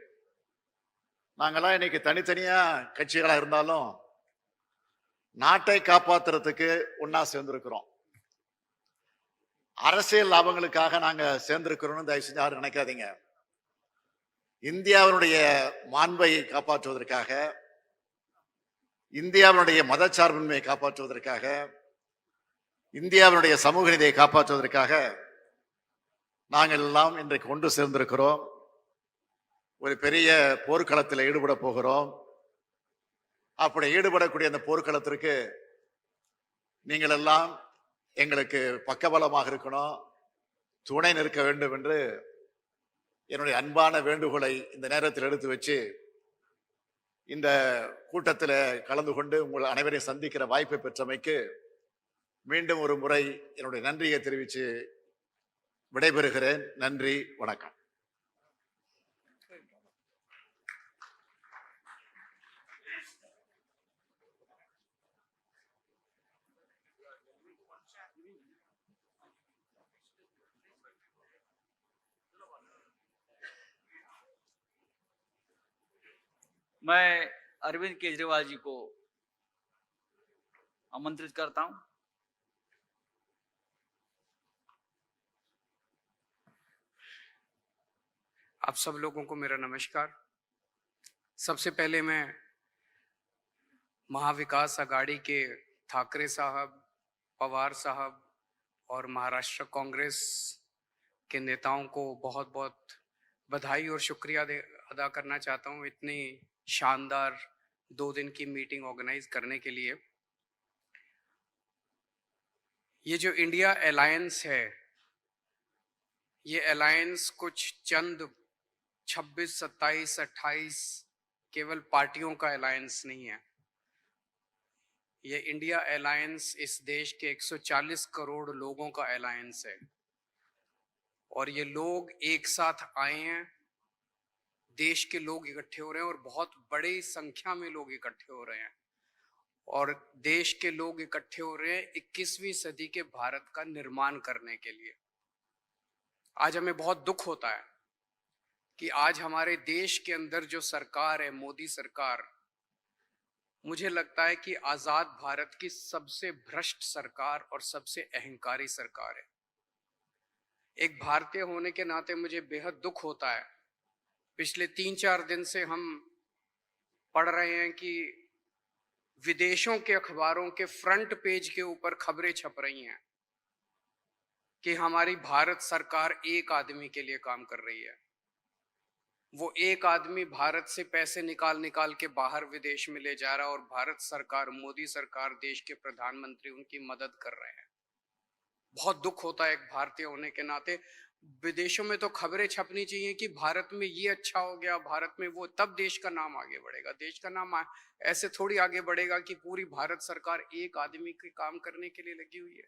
நாங்கெல்லாம் இன்னைக்கு தனித்தனியா கட்சிகளா இருந்தாலும் நாட்டை காப்பாத்துறதுக்கு ஒன்னா சேர்ந்திருக்கிறோம். அரசியல் லாபங்களுக்காக நாங்க சேர்ந்திருக்கிறோம்னு தயவு செஞ்சு யாரும் நினைக்காதீங்க. இந்தியாவினுடைய மாண்பை காப்பாற்றுவதற்காக, இந்தியாவினுடைய மதச்சார்பின்மையை காப்பாற்றுவதற்காக, இந்தியாவினுடைய சமூக நீதியை காப்பாற்றுவதற்காக நாங்கள் எல்லாம் இன்றைக்கு ஒன்று சேர்ந்திருக்கிறோம். ஒரு பெரிய போர்க்களத்தில் ஈடுபட போகிறோம். அப்படி ஈடுபடக்கூடிய அந்த போர்க்களத்திற்கு நீங்கள் எல்லாம் எங்களுக்கு பக்கபலமாக இருக்கணும், துணை நிற்க வேண்டும் என்று என்னுடைய அன்பான வேண்டுகோளை இந்த நேரத்தில் எடுத்து வச்சு இந்த கூட்டத்தில் கலந்து கொண்டு உங்கள் அனைவரையும் சந்திக்கிற வாய்ப்பை பெற்றமைக்கு மீண்டும் ஒரு முறை என்னுடைய நன்றியை தெரிவித்து விடைபெறுகிறேன். நன்றி, வணக்கம். मैं अरविंद केजरीवाल जी को आमंत्रित करता हूं। आप सब लोगों को मेरा नमस्कार। सबसे पहले मैं महाविकास आघाड़ी के ठाकरे साहब, पवार साहब और महाराष्ट्र कांग्रेस के नेताओं को बहुत बहुत बधाई और शुक्रिया अदा करना चाहता हूं इतनी शानदार 2 दिन की मीटिंग ऑर्गेनाइज करने के लिए। ये जो इंडिया अलायंस है, ये अलायंस कुछ चंद 26, 27, 28 केवल पार्टियों का अलायंस नहीं है। ये इंडिया अलायंस इस देश के 140 करोड़ लोगों का अलायंस है और ये लोग एक साथ आए हैं। देश के लोग इकट्ठे हो रहे हैं और बहुत बड़ी संख्या में लोग इकट्ठे हो रहे हैं और देश के लोग इकट्ठे हो रहे हैं 21वीं सदी के भारत का निर्माण करने के लिए। आज हमें बहुत दुख होता है कि आज हमारे देश के अंदर जो सरकार है, मोदी सरकार, मुझे लगता है कि आजाद भारत की सबसे भ्रष्ट सरकार और सबसे अहंकारी सरकार है। एक भारतीय होने के नाते मुझे बेहद दुख होता है। पिछले 3-4 दिन से हम पढ़ रहे हैं कि विदेशों के अखबारों के फ्रंट पेज के ऊपर खबरें छप रही हैं कि हमारी भारत सरकार एक आदमी के लिए काम कर रही है। वो एक आदमी भारत से पैसे निकाल के बाहर विदेश में ले जा रहा है और भारत सरकार, मोदी सरकार, देश के प्रधानमंत्री उनकी मदद कर रहे हैं। बहुत दुख होता है एक भारतीय होने के नाते। विदेशों में तो खबरें छपनी चाहिए कि भारत में ये अच्छा हो गया, भारत में वो, तब देश का नाम आगे बढ़ेगा। देश का नाम ऐसे थोड़ी आगे बढ़ेगा कि पूरी भारत सरकार एक आदमी के काम करने के लिए लगी हुई है।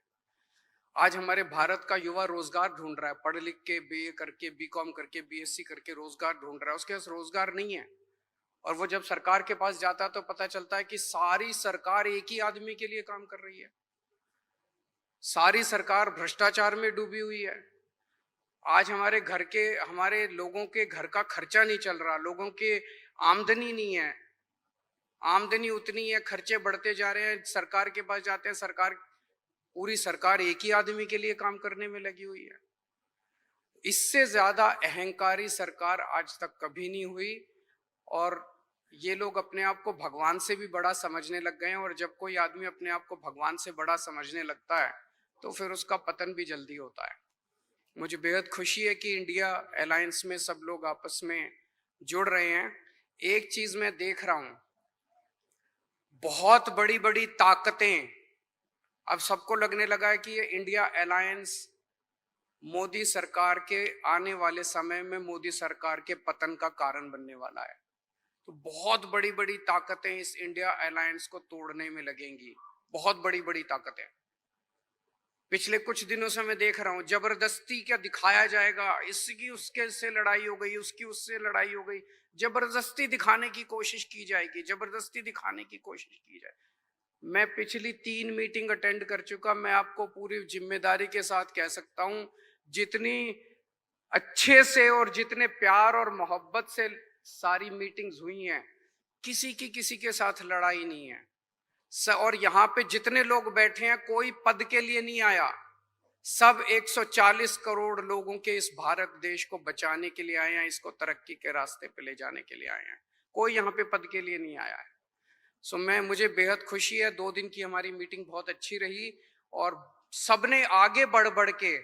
आज हमारे भारत का युवा रोजगार ढूंढ रहा है, पढ़ लिख के बीए करके, बीकॉम करके, बीएससी करके रोजगार ढूंढ रहा है, उसके पास रोजगार नहीं है। और वो जब सरकार के पास जाता है तो पता चलता है कि सारी सरकार एक ही आदमी के लिए काम कर रही है, सारी सरकार भ्रष्टाचार में डूबी हुई है। आज हमारे लोगों के घर का खर्चा नहीं चल रहा, लोगों के आमदनी नहीं है, आमदनी उतनी है, खर्चे बढ़ते जा रहे हैं, सरकार के पास जाते हैं, पूरी सरकार एक ही आदमी के लिए काम करने में लगी हुई है। इससे ज्यादा अहंकारी सरकार आज तक कभी नहीं हुई। और ये लोग अपने आप को भगवान से भी बड़ा समझने लग गए हैं। और जब कोई आदमी अपने आप को भगवान से बड़ा समझने लगता है तो फिर उसका पतन भी जल्दी होता है। मुझे बेहद खुशी है कि इंडिया अलायंस में सब लोग आपस में जुड़ रहे हैं। एक चीज मैं देख रहा हूं, बहुत बड़ी बड़ी ताकतें, अब सबको लगने लगा है कि ये इंडिया अलायंस मोदी सरकार के आने वाले समय में मोदी सरकार के पतन का कारण बनने वाला है। तो बहुत बड़ी बड़ी ताकतें इस इंडिया अलायंस को तोड़ने में लगेंगी, बहुत बड़ी बड़ी ताकतें। पिछले कुछ दिनों से मैं देख रहा हूं, जबरदस्ती क्या दिखाया जाएगा, इसकी उसके से लड़ाई हो गई, उसकी उससे लड़ाई हो गई, जबरदस्ती दिखाने की कोशिश की जाएगी, जबरदस्ती दिखाने की कोशिश की जाए। मैं पिछली 3 मीटिंग अटेंड कर चुका, मैं आपको पूरी जिम्मेदारी के साथ कह सकता हूं, जितनी अच्छे से और जितने प्यार और मोहब्बत से सारी मीटिंग्स हुई हैं, किसी के साथ लड़ाई नहीं है। और यहाँ पे जितने लोग बैठे हैं कोई पद के लिए नहीं आया, सब 140 करोड़ लोगों के इस भारत देश को बचाने के लिए आए हैं, इसको तरक्की के रास्ते पे ले जाने के लिए आए हैं, कोई यहाँ पे पद के लिए नहीं आया है। मुझे बेहद खुशी है, 2 दिन की हमारी मीटिंग बहुत अच्छी रही और सबने आगे बढ़ बढ़ के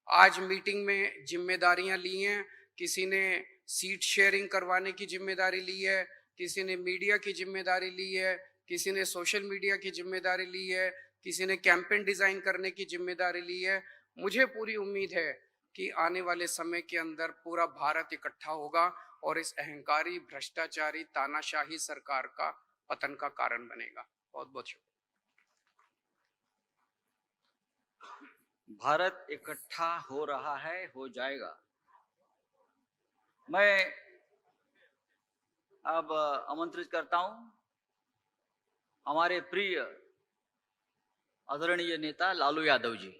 आज मीटिंग में जिम्मेदारियां ली हैं। किसी ने सीट शेयरिंग करवाने की जिम्मेदारी ली है, किसी ने मीडिया की जिम्मेदारी ली है, किसी ने सोशल मीडिया की जिम्मेदारी ली है, किसी ने कैंपेन डिजाइन करने की जिम्मेदारी ली है। मुझे पूरी उम्मीद है कि आने वाले समय के अंदर पूरा भारत इकट्ठा होगा और इस अहंकारी, भ्रष्टाचारी, तानाशाही सरकार का पतन का कारण बनेगा। बहुत बहुत शुक्रिया। भारत इकट्ठा हो रहा है, हो जाएगा। मैं अब आमंत्रित करता हूं हमारे प्रिय आदरणीय नेता लालू यादव जी।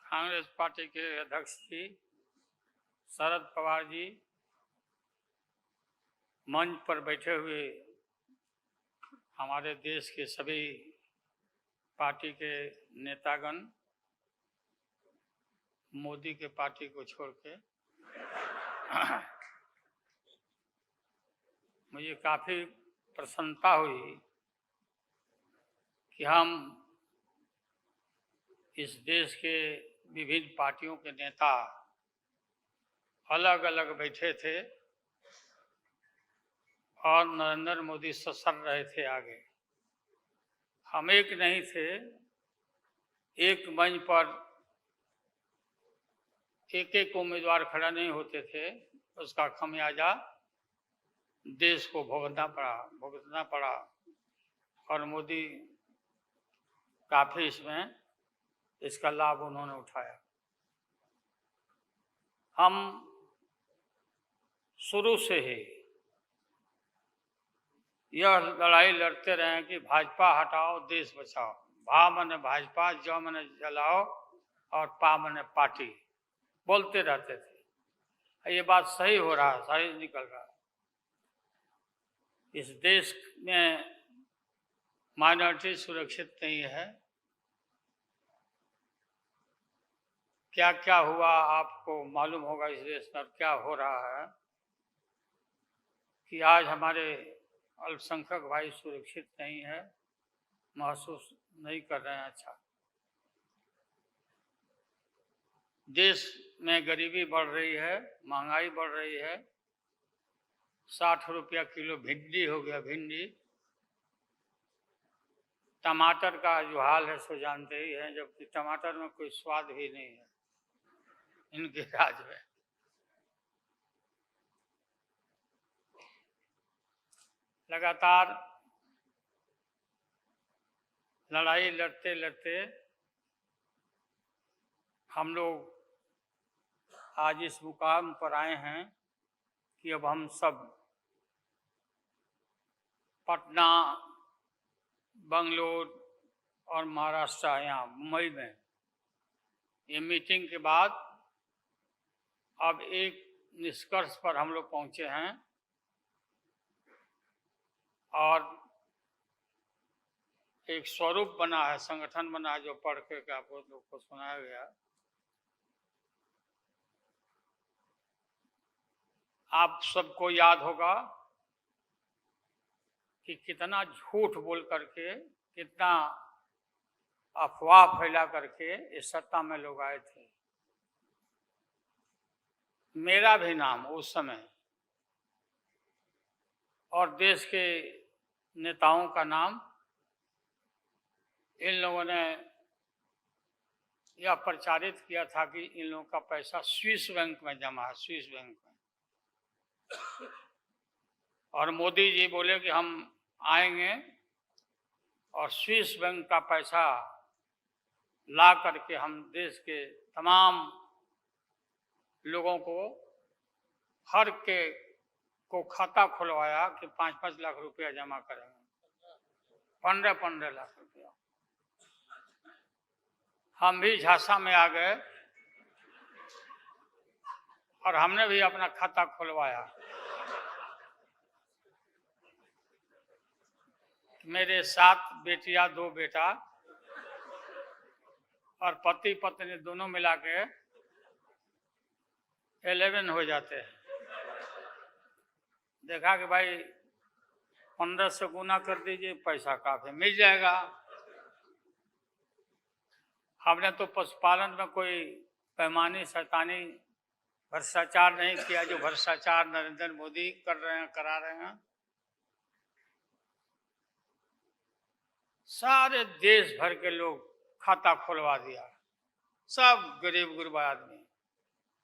कांग्रेस पार्टी के अध्यक्ष जी शरद पवार जी, मंच पर बैठे हुए हमारे देश के सभी पार्टी के नेतागण, मोदी के पार्टी को छोड़ के, मुझे काफी प्रसन्नता हुई कि हम इस देश के विभिन्न पार्टियों के नेता अलग अलग बैठे थे और नरेंद्र मोदी ससर रहे थे आगे। हम एक नहीं थे, एक मंच पर एक एक उम्मीदवार खड़ा नहीं होते थे, उसका खमियाजा देश को भुगतना पड़ा और मोदी काफी इसका लाभ उन्होंने उठाया। हम शुरू से ही यह लड़ाई लड़ते रहे कि भाजपा हटाओ, देश बचाओ। भा मने भाजपा, ज मने जलाओ और पा मने पार्टी, बोलते रहते थे। ये बात सही हो रहा है, सही निकल रहा है। इस देश में माइनॉरिटी सुरक्षित नहीं है, क्या क्या हुआ आपको मालूम होगा इस देश में क्या हो रहा है कि आज हमारे अल्पसंख्यक भाई सुरक्षित नहीं है, महसूस नहीं कर रहे हैं। अच्छा, देश में गरीबी बढ़ रही है, महंगाई बढ़ रही है, 60 रुपया किलो भिंडी हो गया, भिंडी। टमाटर का जो हाल है सो जानते ही हैं, जबकि टमाटर में कोई स्वाद भी नहीं है इनके राज में। लगातार लड़ाई लड़ते लड़ते हम लोग आज इस मुकाम पर आए हैं कि अब हम सब पटना, बंगलोर और महाराष्ट्र, यहाँ मुंबई में ये मीटिंग के बाद अब एक निष्कर्ष पर हम लोग पहुंचे हैं और एक स्वरूप बना है, संगठन बना है, जो पढ़ के आप लोग को सुनाया गया। आप सबको याद होगा कि कितना झूठ बोल करके, कितना अफवाह फैला करके इस सत्ता में लोग आए थे। मेरा भी नाम उस समय और देश के नेताओं का नाम इन लोगों ने यह प्रचारित किया था कि इन लोगों का पैसा स्विस बैंक में जमा है, स्विस बैंक में। और मोदी जी बोले कि हम आएंगे और स्विस बैंक का पैसा ला करके हम देश के तमाम लोगों को, हर के को खाता खुलवाया कि 5-5 लाख रुपया जमा करेंगे, 15-15 लाख रुपया। हम भी झांसा में आ गए और हमने भी अपना खाता खुलवाया। मेरे 7 बेटियां, 2 बेटा और पति पत्नी दोनों मिला के 11 हो जाते हैं। देखा कि भाई 15 से गुना कर दीजिए, पैसा काफी मिल जाएगा। हमने तो पशुपालन में कोई पैमानी शैतानी भ्रष्टाचार नहीं किया, जो भ्रष्टाचार नरेंद्र मोदी कर रहे हैं, करा रहे हैं। सारे देश भर के लोग खाता खुलवा दिया, सब गरीब गुरबा आदमी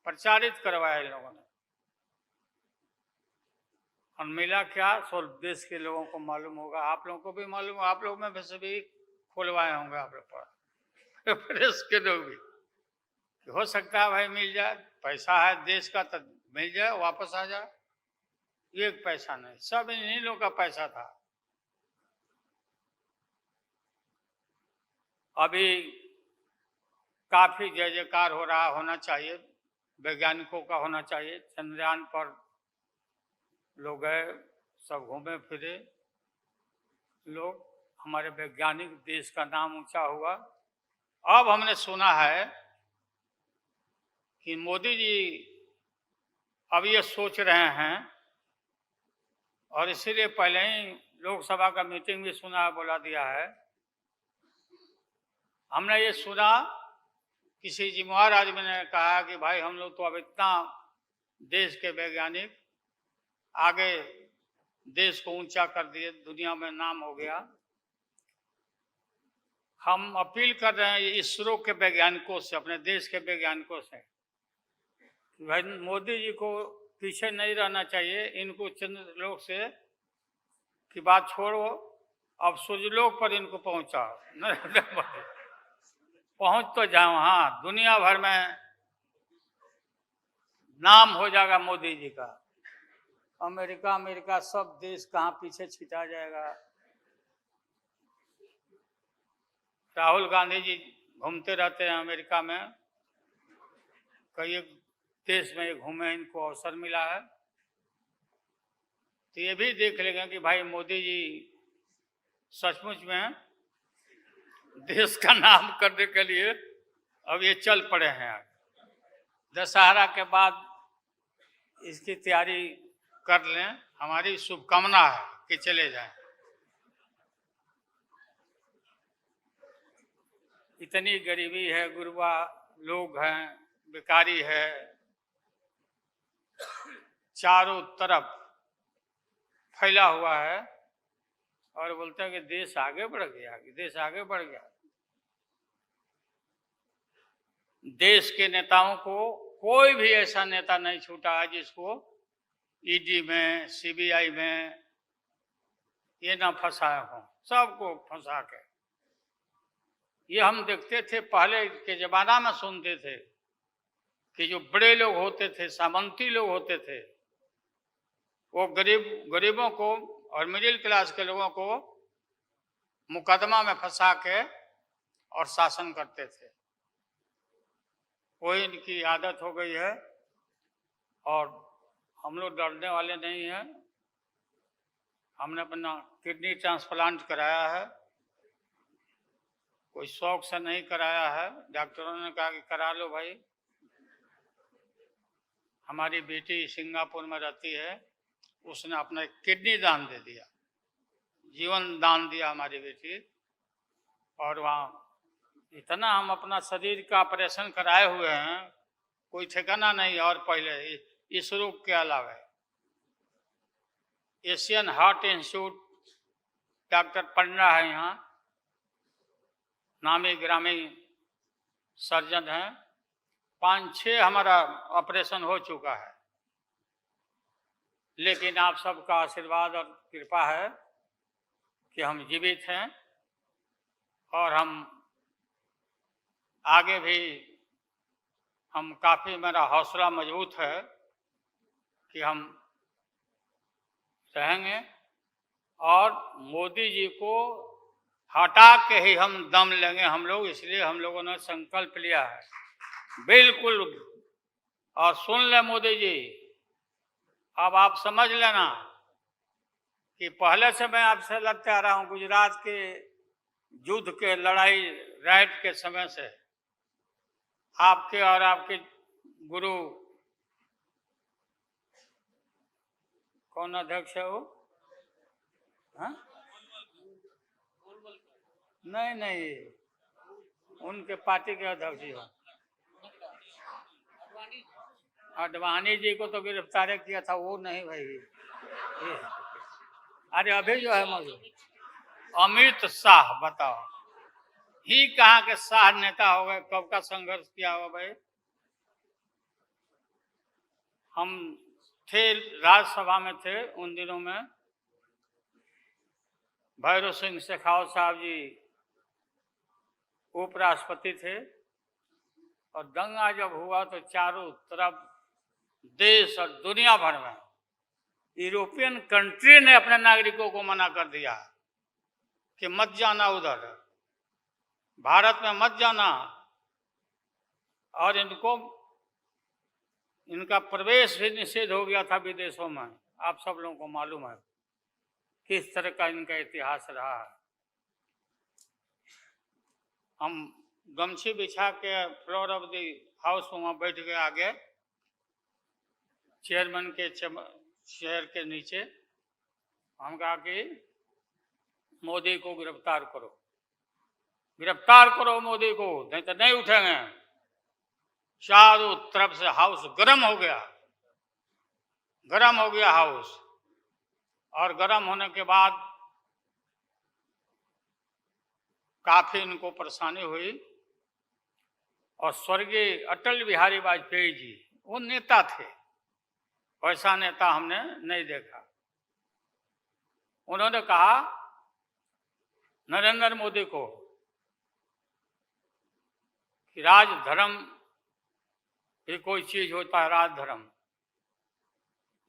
प्रचारित करवाया इन लोगों ने। और मिला क्या, सो देश के लोगों को मालूम होगा, आप लोगों को भी मालूम होगा, आप लोग में वैसे भी खुलवाए होंगे आप लोग पर, प्रेस के लोग भी। हो सकता है भाई मिल जाए, पैसा है देश का तो मिल जाए, वापस आ जाए। एक पैसा नहीं, सब इन्हीं लोगों का पैसा था। अभी काफी जय जयकार हो रहा, होना चाहिए, वैज्ञानिकों का होना चाहिए। चंद्रयान पर लोग गए, सब घूमे फिरे लोग, हमारे वैज्ञानिक, देश का नाम ऊंचा हुआ। अब हमने सुना है कि मोदी जी अब ये सोच रहे हैं, और इसीलिए पहले ही लोकसभा का मीटिंग भी सुना, बुला दिया है। हमने ये सुना, किसी जिम्मेवार आदमी ने कहा कि भाई हम लोग तो अब इतना देश के वैज्ञानिक आगे देश को ऊंचा कर दिए, दुनिया में नाम हो गया। हम अपील कर रहे हैं इसरो के वैज्ञानिकों से, अपने देश के वैज्ञानिकों से, भाई मोदी जी को पीछे नहीं रहना चाहिए। इनको चंद्रलोक से की बात छोड़ो, अब सूर्यलोक पर इनको पहुंचाओ। पहुंच तो जाओ, हाँ, दुनिया भर में नाम हो जाएगा मोदी जी का। अमेरिका सब देश कहाँ पीछे छिटा जाएगा। राहुल गांधी जी घूमते रहते हैं अमेरिका में, कई देश में घूमे, इनको अवसर मिला है। तो ये भी देख लेंगे कि भाई मोदी जी सचमुच में देश का नाम करने के लिए अब ये चल पड़े हैं। दशहरा के बाद इसकी तैयारी कर लें, हमारी शुभकामना है कि चले जाएं। इतनी गरीबी है, गुरबा लोग हैं, बेकारी है, चारों तरफ फैला हुआ है, और बोलते हैं कि देश आगे बढ़ गया, कि देश आगे बढ़ गया। देश के नेताओं को कोई भी ऐसा नेता नहीं छूटा है जिसको ईडी में, सीबीआई में ये ना फंसाए हों, सबको फंसा के। ये हम देखते थे, पहले के जमाना में सुनते थे कि जो बड़े लोग होते थे, सामंती लोग होते थे, वो गरीबों को और मिडिल क्लास के लोगों को मुकदमा में फंसा के और शासन करते थे। वही इनकी आदत हो गई है, और हम लोग डरने वाले नहीं हैं। हमने अपना किडनी ट्रांसप्लांट कराया है, कोई शौक से नहीं कराया है। डॉक्टरों ने कहा कि करा लो भाई। हमारी बेटी सिंगापुर में रहती है, उसने अपना किडनी दान दे दिया, जीवन दान दिया हमारी बेटी। और वहाँ इतना हम अपना शरीर का ऑपरेशन कराए हुए हैं, कोई ठिकाना नहीं। और पहले इस रोग के अलावा एशियन हार्ट इंस्टीट्यूट डॉक्टर पंडा है यहाँ, नामी ग्रामी सर्जन हैं। 5-6 हमारा ऑपरेशन हो चुका है, लेकिन आप सबका आशीर्वाद और कृपा है कि हम जीवित हैं, और हम आगे भी हम काफ़ी, मेरा हौसला मजबूत है कि हम रहेंगे, और मोदी जी को हटा के ही हम दम लेंगे हम लोग। इसलिए हम लोगों ने संकल्प लिया है, बिल्कुल। और सुन ले मोदी जी, अब आप समझ लेना कि पहले से मैं आपसे लड़ते आ रहा हूँ, गुजरात के युद्ध के लड़ाई राइट के समय से। आपके और आपके गुरु, कौन अध्यक्ष है वो? हाँ? नहीं, उनके पार्टी के अध्यक्ष जी हो। अडवाणी जी को तो गिरफ्तार किया था, वो नहीं भाई। अरे अभी जो है मौजूद अमित शाह, बताओ ही कहाँ के शाह नेता हो गए, कब का संघर्ष किया होगा भाई। हम थे, राज्यसभा में थे उन दिनों में, भैरव सिंह शेखावत साहब जी उपराष्ट्रपति थे, और दंगा जब हुआ तो चारों तरफ देश और दुनिया भर में यूरोपियन कंट्री ने अपने नागरिकों को मना कर दिया कि मत जाना उधर, भारत में मत जाना, और इनका प्रवेश भी निषेध हो गया था विदेशों में। आप सब लोगों को मालूम है किस तरह का इनका इतिहास रहा है। हम गमछी बिछा के फ्लोर ऑफ द हाउस वहाँ बैठ गए आगे, चेयरमैन के चेयर के नीचे। हम कहा कि मोदी को गिरफ्तार करो, गिरफ्तार करो मोदी को, नहीं तो नहीं उठेंगे। चारों तरफ से हाउस गर्म हो गया, गर्म हो गया हाउस। और गर्म होने के बाद काफी इनको परेशानी हुई, और स्वर्गीय अटल बिहारी वाजपेयी जी, वो नेता थे, वैसा नेता हमने नहीं देखा। उन्होंने कहा नरेंद्र मोदी को कि राज धर्म ये कोई चीज होता है, राज धर्म।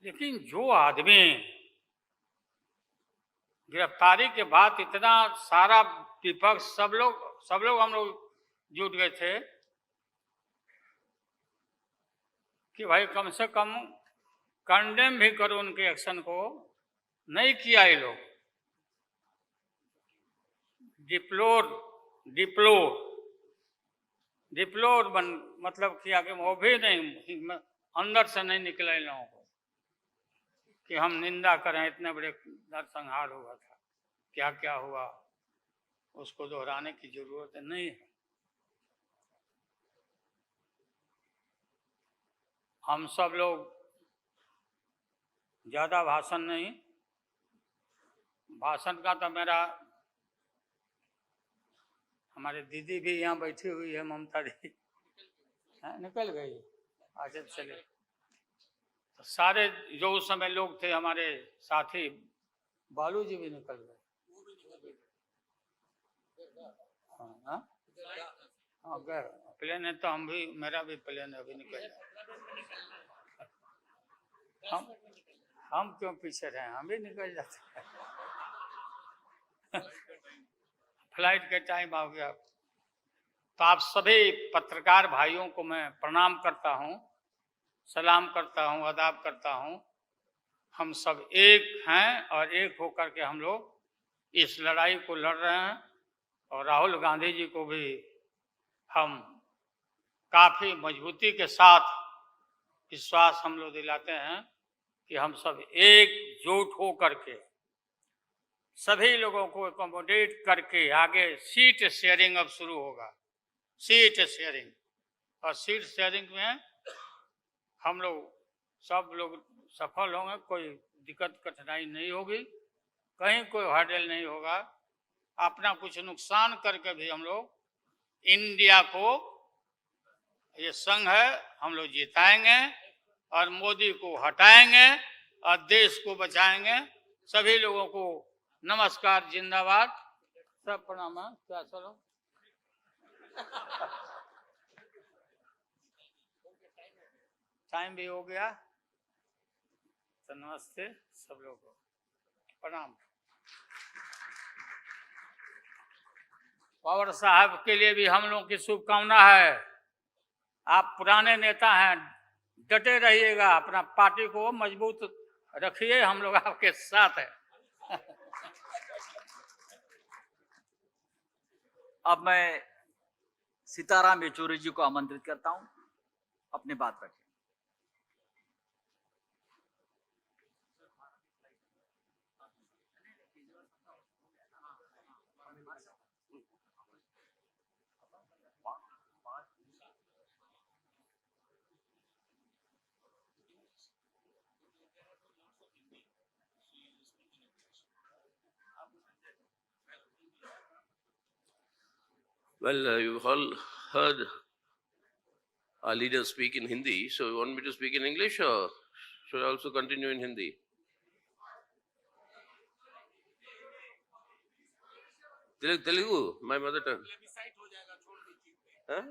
लेकिन जो आदमी गिरफ्तारी के बाद इतना सारा विपक्ष, सब लोग हम लोग जुट गए थे कि भाई कम से कम कंडेम भी करो उनके एक्शन को, नहीं किया ये लोग। डिप्लोर डिप्लोर बन मतलब किया कि वो भी नहीं, अंदर से नहीं निकले इन लोगों को कि हम निंदा करें, इतने बड़े नरसंहार हुआ था, क्या क्या हुआ, उसको दोहराने की जरूरत नहीं है। हम सब लोग ज्यादा भाषण नहीं, भाषण का तो मेरा, हमारे दीदी भी यहाँ बैठी हुई है, ममता दी निकल गई, अच्छा चले। तो सारे जो उस समय लोग थे हमारे साथी, बालू जी भी निकल गए। हाँ गए प्लेन है, तो हम भी, मेरा भी प्लेन अभी निकल गया। हम क्यों पीछे रहे, हम भी निकल जाते हैं। फ्लाइट के टाइम आ गया। तो आप सभी पत्रकार भाइयों को मैं प्रणाम करता हूं, सलाम करता हूं, आदाब करता हूं। हम सब एक हैं और एक होकर के हम लोग इस लड़ाई को लड़ रहे हैं। और राहुल गांधी जी को भी हम काफी मजबूती के साथ विश्वास हम लोग दिलाते हैं कि हम सब एकजुट हो करके सभी लोगों को एकोमोडेट करके आगे सीट शेयरिंग अब शुरू होगा, सीट शेयरिंग। और सीट शेयरिंग में हम लोग सब लोग सफल होंगे, कोई दिक्कत कठिनाई नहीं होगी, कहीं कोई हर्डल नहीं होगा। अपना कुछ नुकसान करके भी हम लोग इंडिया को, ये संघ है, हम लोग जिताएंगे और मोदी को हटाएंगे और देश को बचाएंगे। सभी लोगों को नमस्कार, जिंदाबाद, सब प्रणाम। क्या चलो टाइम भी हो गया, तो नमस्ते सब लोगों को, प्रणाम। पवार साहब के लिए भी हम लोगों की शुभकामना है। आप पुराने नेता हैं, डटे रहिएगा, अपना पार्टी को मजबूत रखिए, हम लोग आपके साथ हैं। अब मैं सीताराम येचुरी जी को आमंत्रित करता हूं, अपनी बात रखें। Well, you've all heard our leaders speak in Hindi, so you want me to speak in English or should I also continue in Hindi? Telugu, my mother tongue. Huh?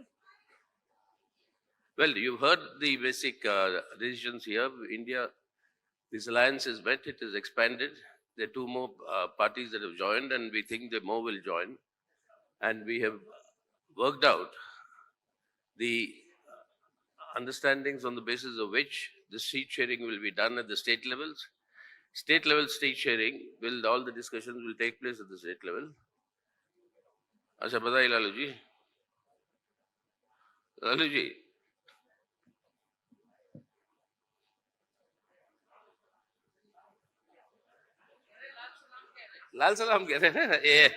Well, you've heard the basic decisions here. India, this alliance is met, it is expanded. There are two more parties that have joined, and we think that more will join. And we have worked out the understandings on the basis of which the seat sharing will be done at the state levels. State level seat sharing will, all the discussions will take place at the state level. अच्छा बताइए लालू जी, लालू जी लाल सलाम कह रहे हैं ये,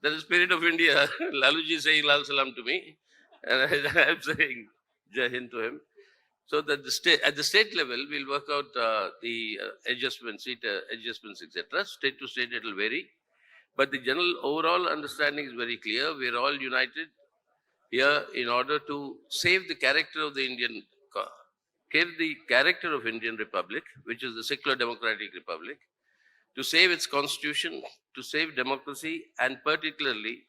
the spirit of India. Lalu ji is saying Lal Salam to me, and I am saying Jai Hind to him. So that at the state level, we'll work out the adjustments, seat adjustments, etc. State to state, it will vary. But the general overall understanding is very clear. We are all united here in order to save the character of the Indian Republic, which is the secular democratic republic, to save its constitution, to save democracy, and particularly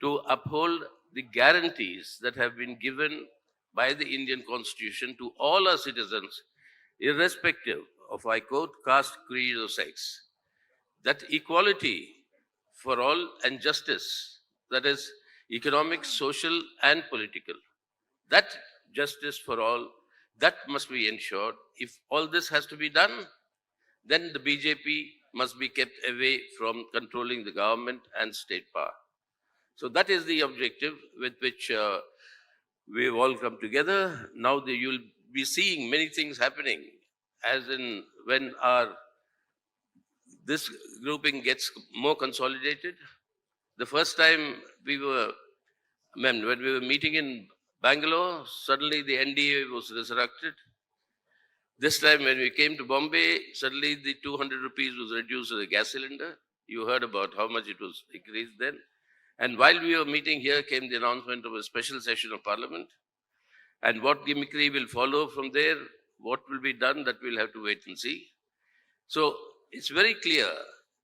to uphold the guarantees that have been given by the Indian constitution to all our citizens, irrespective of, I quote, caste, creed, or sex. That equality for all and justice, that is economic, social, and political, that justice for all, that must be ensured. If all this has to be done, then the BJP must be kept away from controlling the government and state power. So that is the objective with which we've all come together. Now you'll be seeing many things happening, as in when this grouping gets more consolidated. The first time when we were meeting in Bangalore, suddenly the NDA was resurrected. This time when we came to Bombay, suddenly the 200 rupees was reduced to the gas cylinder. You heard about how much it was increased then. And while we were meeting here came the announcement of a special session of Parliament. And what gimmickry will follow from there, what will be done, that we'll have to wait and see. So it's very clear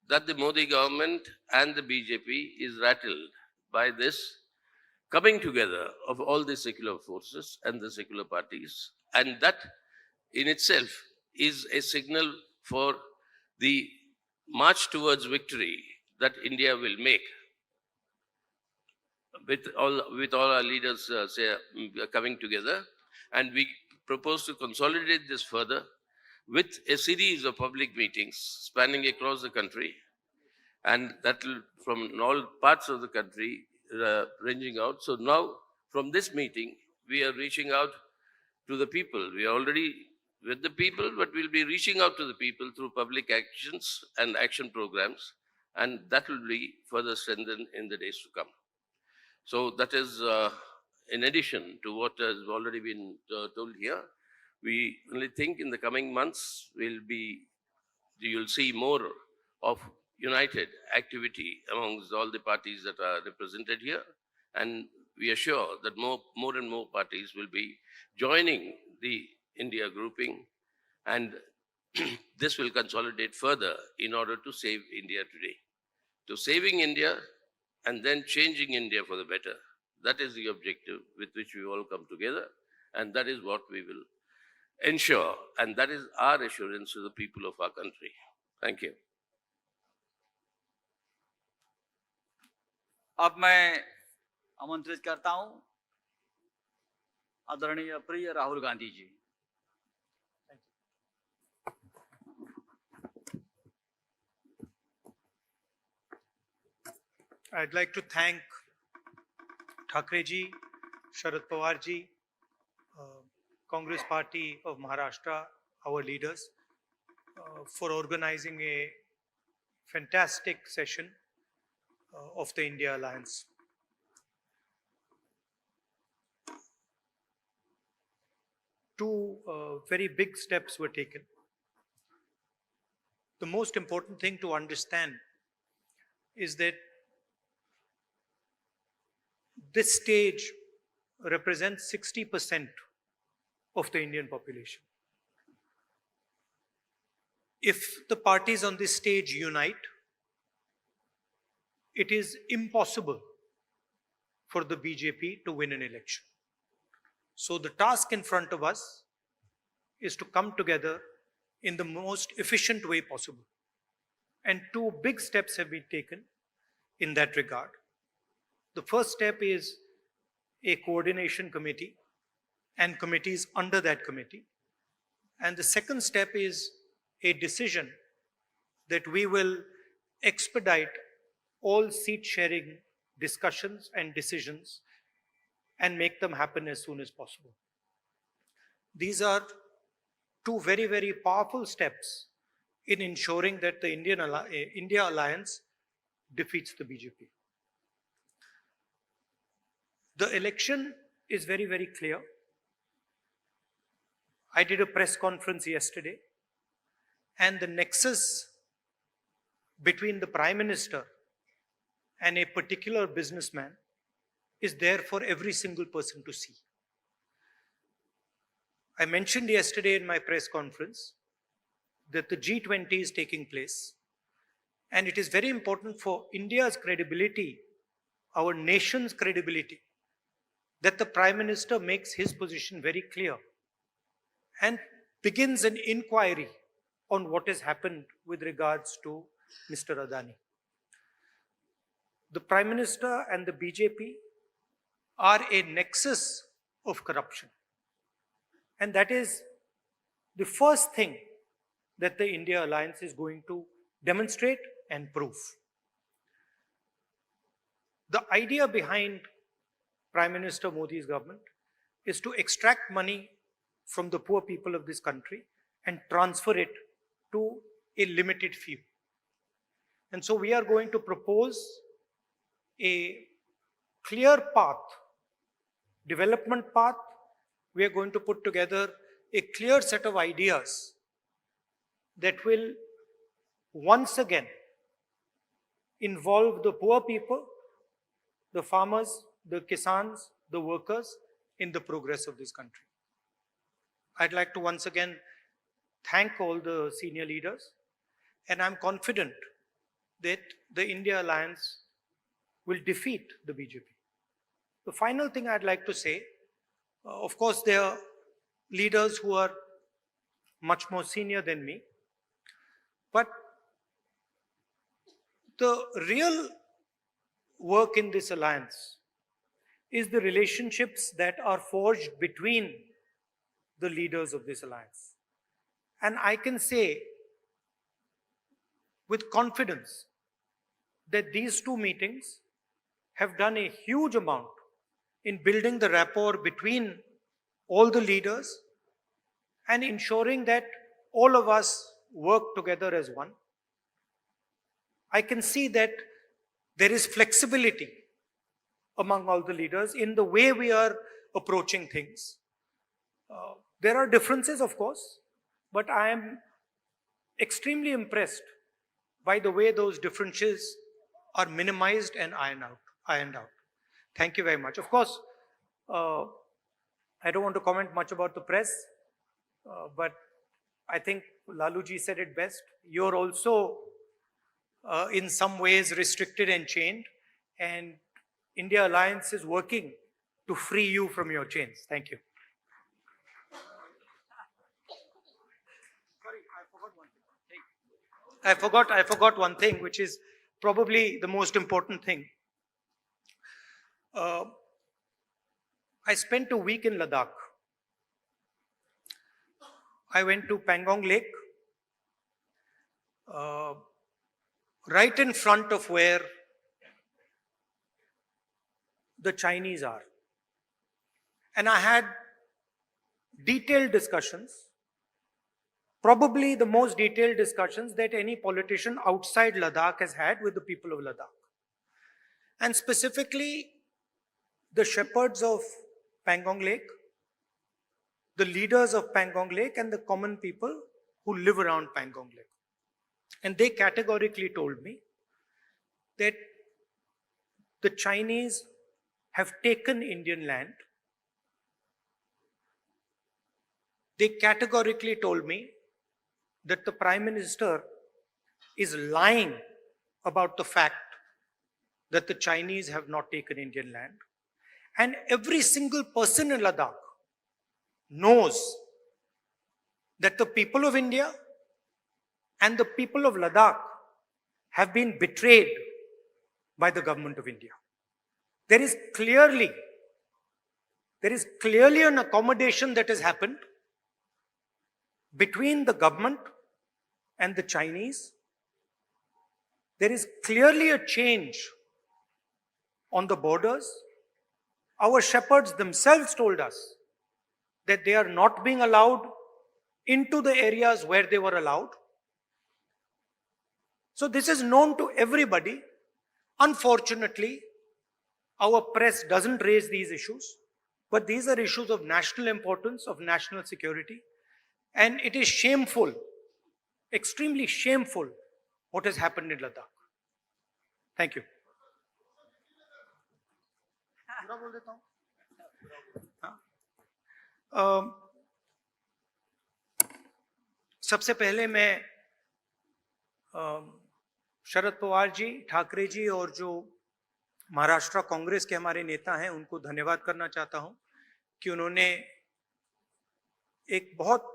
that the Modi government and the BJP is rattled by this coming together of all the secular forces and the secular parties. And that in itself is a signal for the march towards victory that India will make with all our leaders coming together. And we propose to consolidate this further with a series of public meetings spanning across the country, and that will from all parts of the country ranging out. So now from this meeting, we are reaching out to the people. We are already with the people, but we'll be reaching out to the people through public actions and action programs, and that will be further strengthened in the days to come. So that is in addition to what has already been told here. We only think in the coming months you'll see more of united activity amongst all the parties that are represented here, and we are sure that more and more parties will be joining the India grouping, and this will consolidate further in order to save India today. To saving India and then changing India for the better. That is the objective with which we all come together, and that is what we will ensure, and that is our assurance to the people of our country. Thank you. अब मैं आमंत्रित करता हूं आदरणीय प्रिय Rahul Gandhi ji. I'd like to thank Thakre ji, Sharad Pawar ji, Congress Party of Maharashtra, our leaders, for organizing a fantastic session of the India Alliance. Two very big steps were taken. The most important thing to understand is that this stage represents 60% of the Indian population. If the parties on this stage unite, it is impossible for the BJP to win an election. So the task in front of us is to come together in the most efficient way possible. And two big steps have been taken in that regard. The first step is a coordination committee and committees under that committee. And the second step is a decision that we will expedite all seat sharing discussions and decisions and make them happen as soon as possible. These are two very, very powerful steps in ensuring that the India Alliance defeats the BJP. The election is very, very clear. I did a press conference yesterday, and the nexus between the Prime Minister and a particular businessman is there for every single person to see. I mentioned yesterday in my press conference that the G20 is taking place, and it is very important for India's credibility, our nation's credibility, that the Prime Minister makes his position very clear and begins an inquiry on what has happened with regards to Mr. Adani. The Prime Minister and the BJP are a nexus of corruption. And that is the first thing that the India Alliance is going to demonstrate and prove. The idea behind Prime Minister Modi's government is to extract money from the poor people of this country and transfer it to a limited few. And so we are going to propose a clear path, development path. We are going to put together a clear set of ideas that will once again involve the poor people, the farmers, the kisans, the workers in the progress of this country. I'd like to once again thank all the senior leaders, and I'm confident that the India Alliance will defeat the BJP. The final thing I'd like to say, of course, there are leaders who are much more senior than me, but the real work in this alliance is the relationships that are forged between the leaders of this alliance. And I can say with confidence that these two meetings have done a huge amount in building the rapport between all the leaders and ensuring that all of us work together as one. I can see that there is flexibility among all the leaders in the way we are approaching things. There are differences, of course, but I am extremely impressed by the way those differences are minimized and ironed out. Thank you very much. Of course, I don't want to comment much about the press, but I think Laluji said it best. You're also in some ways restricted and chained, and India Alliance is working to free you from your chains. Thank you. Sorry, I forgot one thing, which is probably the most important thing. I spent a week in Ladakh. I went to Pangong Lake, right in front of where the Chinese are. And I had detailed discussions, probably the most detailed discussions that any politician outside Ladakh has had with the people of Ladakh. And specifically, the shepherds of Pangong Lake, the leaders of Pangong Lake, and the common people who live around Pangong Lake. And they categorically told me that the Chinese have taken Indian land. They categorically told me that the Prime Minister is lying about the fact that the Chinese have not taken Indian land. And every single person in Ladakh knows that the people of India and the people of Ladakh have been betrayed by the government of India. There is clearly an accommodation that has happened between the government and the Chinese. There is clearly a change on the borders. Our shepherds themselves told us that they are not being allowed into the areas where they were allowed. So this is known to everybody. Unfortunately, our press doesn't raise these issues, but these are issues of national importance, of national security. And it is shameful, extremely shameful, what has happened in Ladakh. Thank you. सबसे पहले मैं शरद पवार जी, ठाकरे जी और जो महाराष्ट्र कांग्रेस के हमारे नेता हैं उनको धन्यवाद करना चाहता हूं कि उन्होंने एक बहुत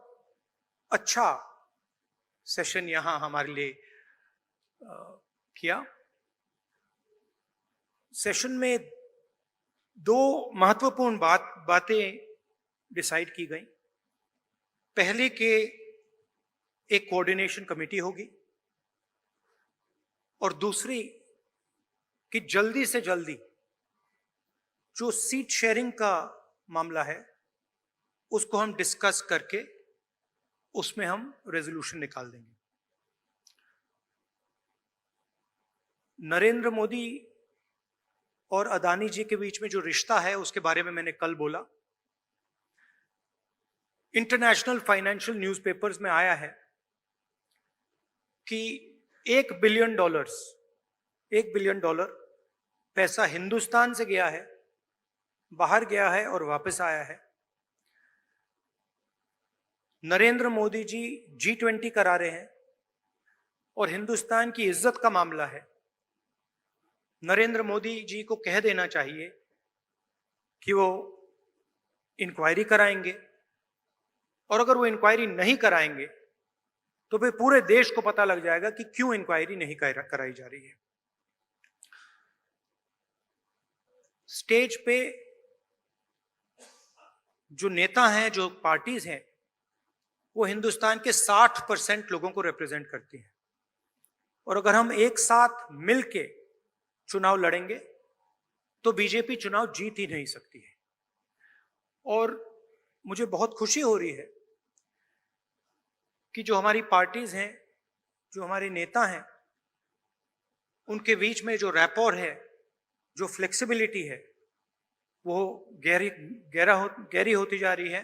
अच्छा सेशन यहां हमारे लिए किया। सेशन में दो महत्वपूर्ण बातें डिसाइड की गई। पहले के एक कोऑर्डिनेशन कमेटी होगी और दूसरी कि जल्दी से जल्दी जो सीट शेयरिंग का मामला है उसको हम डिस्कस करके उसमें हम रेजोल्यूशन निकाल देंगे। नरेंद्र मोदी और अदानी जी के बीच में जो रिश्ता है उसके बारे में मैंने कल बोला। इंटरनेशनल फाइनेंशियल न्यूज़पेपर्स में आया है कि $1 बिलियन पैसा हिंदुस्तान से गया है, बाहर गया है और वापस आया है। नरेंद्र मोदी जी G20 करा रहे हैं और हिंदुस्तान की इज्जत का मामला है। नरेंद्र मोदी जी को कह देना चाहिए कि वो इंक्वायरी कराएंगे, और अगर वो इंक्वायरी नहीं कराएंगे तो फिर पूरे देश को पता लग जाएगा कि क्यों इंक्वायरी नहीं कराई जा रही है। स्टेज पे जो नेता हैं, जो पार्टीज हैं, वो हिंदुस्तान के 60% लोगों को रिप्रेजेंट करती हैं, और अगर हम एक साथ मिलके चुनाव लड़ेंगे तो बीजेपी चुनाव जीत ही नहीं सकती है। और मुझे बहुत खुशी हो रही है कि जो हमारी पार्टीज हैं, जो हमारे नेता हैं, उनके बीच में जो रैपोर है, जो फ्लेक्सिबिलिटी है, वो गहरी होती जा रही है।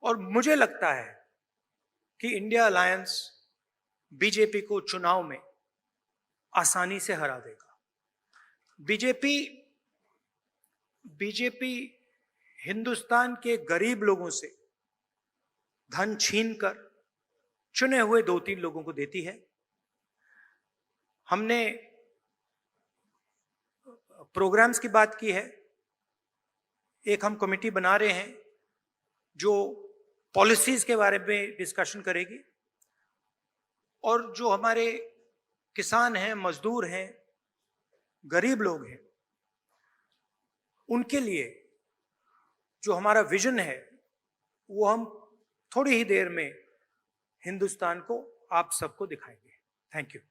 और मुझे लगता है कि इंडिया अलायंस बीजेपी को चुनाव में आसानी से हरा देगा। बीजेपी हिंदुस्तान के गरीब लोगों से धन छीनकर चुने हुए 2-3 लोगों को देती है। हमने प्रोग्राम्स की बात की है। एक हम कमेटी बना रहे हैं जो पॉलिसीज के बारे में डिस्कशन करेगी, और जो हमारे किसान हैं, मजदूर हैं, गरीब लोग हैं, उनके लिए जो हमारा विजन है वो हम थोड़ी ही देर में हिंदुस्तान को, आप सबको दिखाएंगे। Thank you.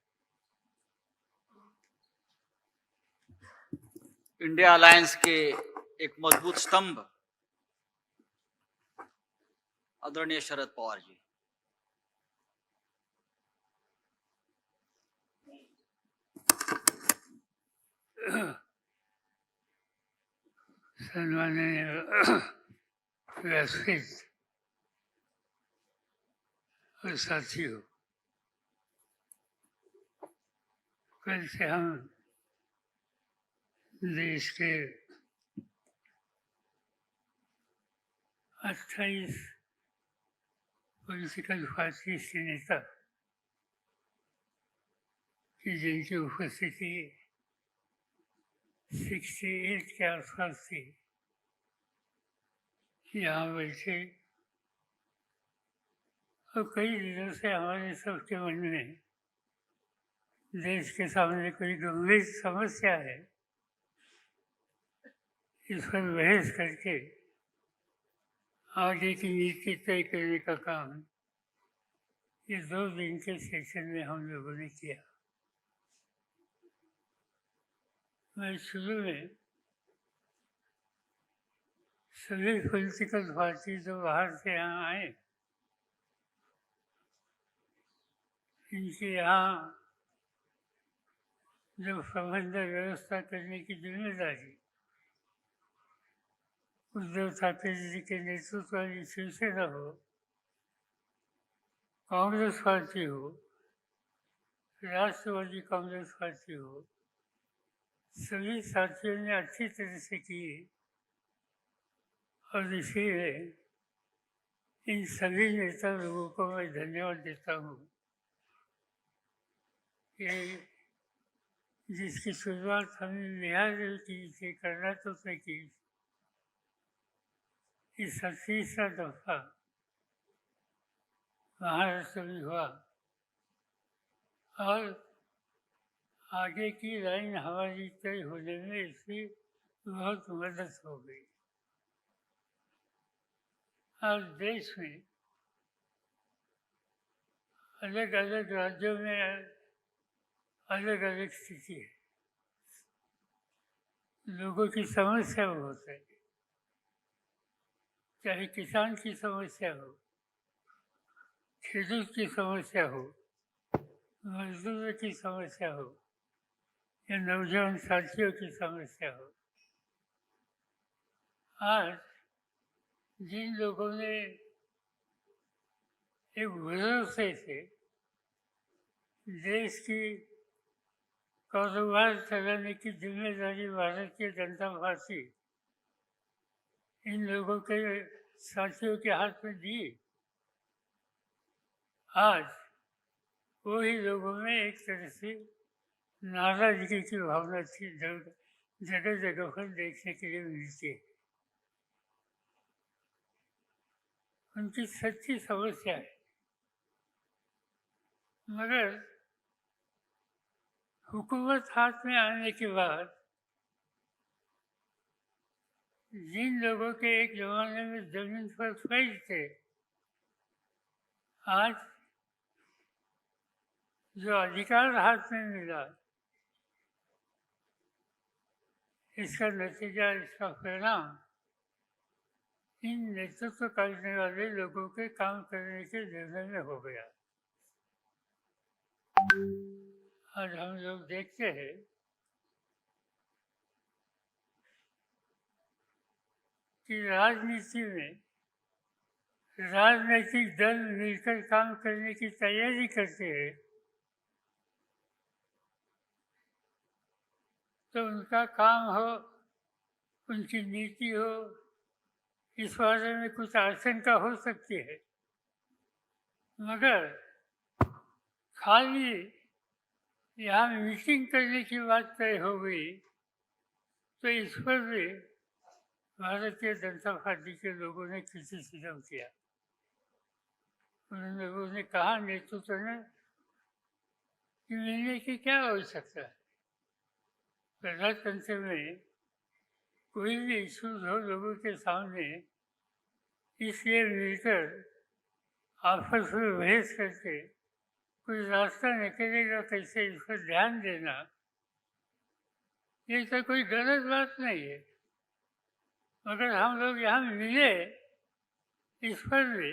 इंडिया अलायंस के एक मजबूत स्तंभ आदरणीय शरद पवार जी। सम्माननीय व्यासपीठ और साथियों, कल से हम देश के 28 पॉलिटिकल पार्टी के नेता की जिनकी उपस्थिति 68 के आसपास थी, यहाँ बैठे, और कई दिनों से हमारे सबके मन में देश के सामने कोई गंभीर समस्या है, इस पर बहस करके आगे की नीति तय करने का काम ये 2 दिन के सेशन में हम लोगों ने किया। मैं शुरू में सभी पॉलिटिकल पार्टी जो बाहर से यहाँ आए, इनके यहाँ जो प्रबंध व्यवस्था करने की जिम्मेदारी उद्धव ठाकरे जी के नेतृत्व वाली शिवसेना हो, कांग्रेस पार्टी हो, राष्ट्रवादी कांग्रेस पार्टी हो, सभी साथियों ने अच्छी तरह से की, और इसीलिए इन सभी नेता लोगों को मैं धन्यवाद देता हूँ कि जिसकी शुरुआत हमने बिहार में की थी, कर्नाटक में की, इस 30वां दफा महाराष्ट्र में हुआ, और आगे की लाइन हमारी तय होने में इसकी बहुत मदद हो गई। और देश में अलग अलग राज्यों में अलग अलग स्थिति है, लोगों की समस्या बहुत है। चाहे किसान की समस्या हो, खेडूत की समस्या हो, मजदूरों की समस्या हो या नौजवान साथियों की समस्या हो, आज जिन लोगों ने एक भरोसे से देश की कारोबार चलाने की जिम्मेदारी भारतीय जनता पार्टी इन लोगों के साथियों के हाथ में दी, आज वही लोगों में एक तरह से नाराजगी की भावना थी जगह जगह पर देखने के लिए मिलती है। उनकी सच्ची समस्या है, मगर हुकूमत हाथ में आने के बाद जिन लोगों के एक जमाने में जमीन पर फैज थे, आज जो अधिकार हाथ में मिला, इसका नतीजा, इसका परिणाम इन नेतृत्व करने वाले लोगों के काम करने के निर्णय में हो गया। आज हम लोग देखते हैं कि राजनीति में राजनीतिक दल मिलकर काम करने की तैयारी करते हैं तो उनका काम हो, उनकी नीति हो, इस बारे में कुछ आशंका हो सकती है, मगर खाली यहाँ मीटिंग करने की बात तय हो गई तो इस पर भी भारतीय जनता पार्टी के लोगों ने क्रिटिसिज्म किया। उन लोगों ने कहा, नेतृत्व ने, कि मिलने की क्या आवश्यकता है। प्रजातंत्र में कोई भी इश्यूज हो लोगों के सामने, इसलिए मिलकर आपस में बहस करके कोई रास्ता निकलेगा कैसे, इस पर ध्यान देना, ये तो कोई गलत बात नहीं है, मगर हम लोग यहाँ मिले इस पर भी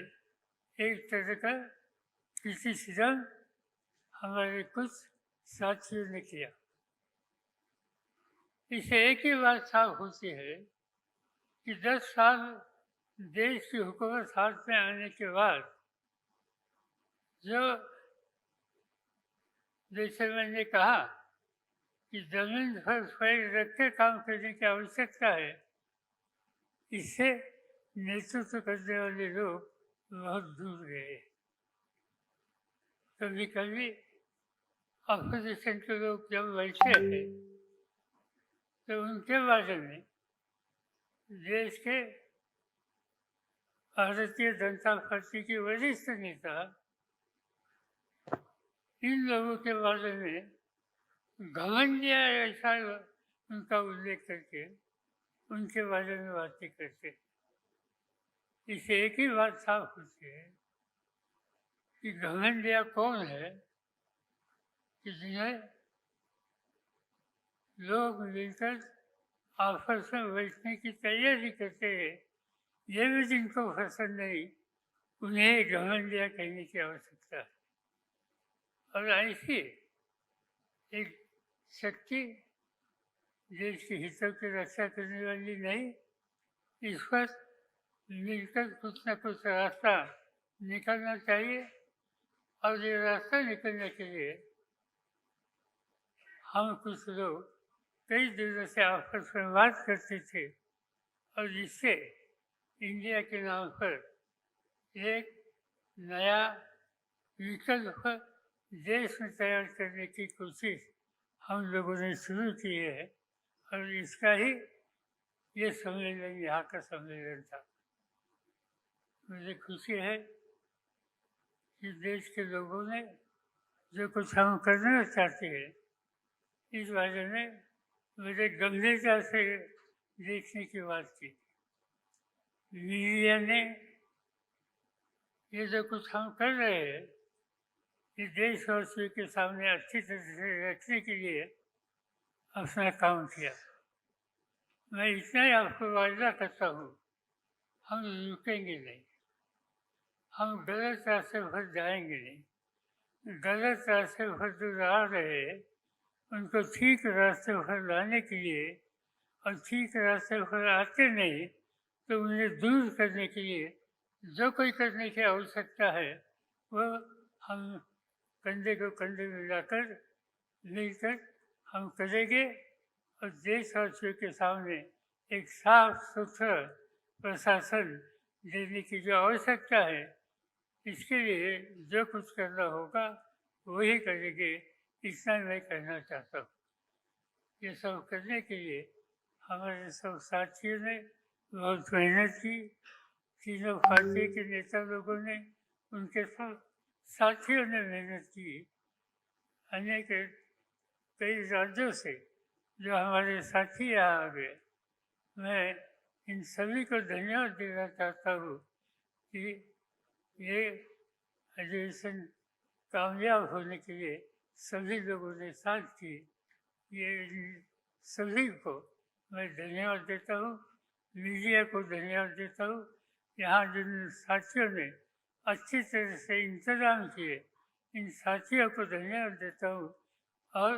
एक तरह का क्रिटिसिज्म हमारे कुछ साथियों ने किया। इससे एक ही बात साफ होती है कि 10 साल देश की हुकूमत हाथ में आने के बाद जो, जैसे मैंने कहा कि जमीन पर पैर रख के काम करने की आवश्यकता है, इससे नेतृत्व करने वाले लोग बहुत दूर गए। कभी कभी अपोजिशन के लोग जब बैठे हैं तो उनके बारे में देश के भारतीय जनता पार्टी के वरिष्ठ नेता इन लोगों के बारे में घमंडिया ऐसा उनका उल्लेख करके उनके बारे में बातें करते। इससे एक ही बात साफ होती है कि घमंडिया कौन है कि जिन्हें लोग मिलकर आपस में बैठने की तैयारी करते हैं, ये भी जिनको पसंद नहीं, उन्हें घमंडिया कहने की आवश्यकता है। और ऐसी एक शक्ति देश के हितों की रक्षा करने वाली नहीं, इस पर मिलकर कुछ न कुछ रास्ता निकलना चाहिए। और ये रास्ता निकलने के लिए हम कुछ लोग कई दिनों से आपस में बात करते थे और जिससे इंडिया के नाम पर एक नया विकल्प देश में तैयार करने की कोशिश हम लोगों ने शुरू की है और इसका ही ये सम्मेलन, यहाँ का सम्मेलन था। मुझे खुशी है कि देश के लोगों ने जो कुछ हम करना चाहते हैं इस बारे में मुझे गंभीरता से देखने की बात की। मीडिया ने ये जो कुछ हम कर रहे हैं ये देशवासियों के सामने अच्छी तरह से रखने के लिए अपना काम किया। मैं इतना ही आपको वादा करता हूँ, हम रुकेंगे नहीं, हम गलत रास्ते पर जाएंगे नहीं। गलत रास्ते पर जो जा रहे हैं उनको ठीक रास्ते पर लाने के लिए और ठीक रास्ते पर आते नहीं तो उन्हें दूर करने के लिए जो कोई करने की आवश्यकता है वो हम कंधे को कंधे मिलाकर मिलकर हम करेंगे और देशवासियों के सामने एक साफ सुथरा प्रशासन देने की जो आवश्यकता है इसके लिए जो कुछ करना होगा वही करेंगे, इतना मैं कहना चाहता हूँ। ये सब करने के लिए हमारे सब साथियों ने बहुत मेहनत की, तीनों पार्टी के नेता लोगों ने, उनके सब साथियों ने मेहनत की। अनेक कई राज्यों से जो हमारे साथी यहाँ आ गए, मैं इन सभी को धन्यवाद देना चाहता हूँ कि ये अधिवेशन कामयाब होने के लिए सभी लोगों ने साथ की। ये सभी को मैं धन्यवाद देता हूँ, मीडिया को धन्यवाद देता हूँ, यहाँ जिन साथियों ने अच्छी तरह से इंतजाम किए इन साथियों को धन्यवाद देता हूँ और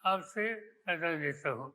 आपसे अदा लेता हूँ।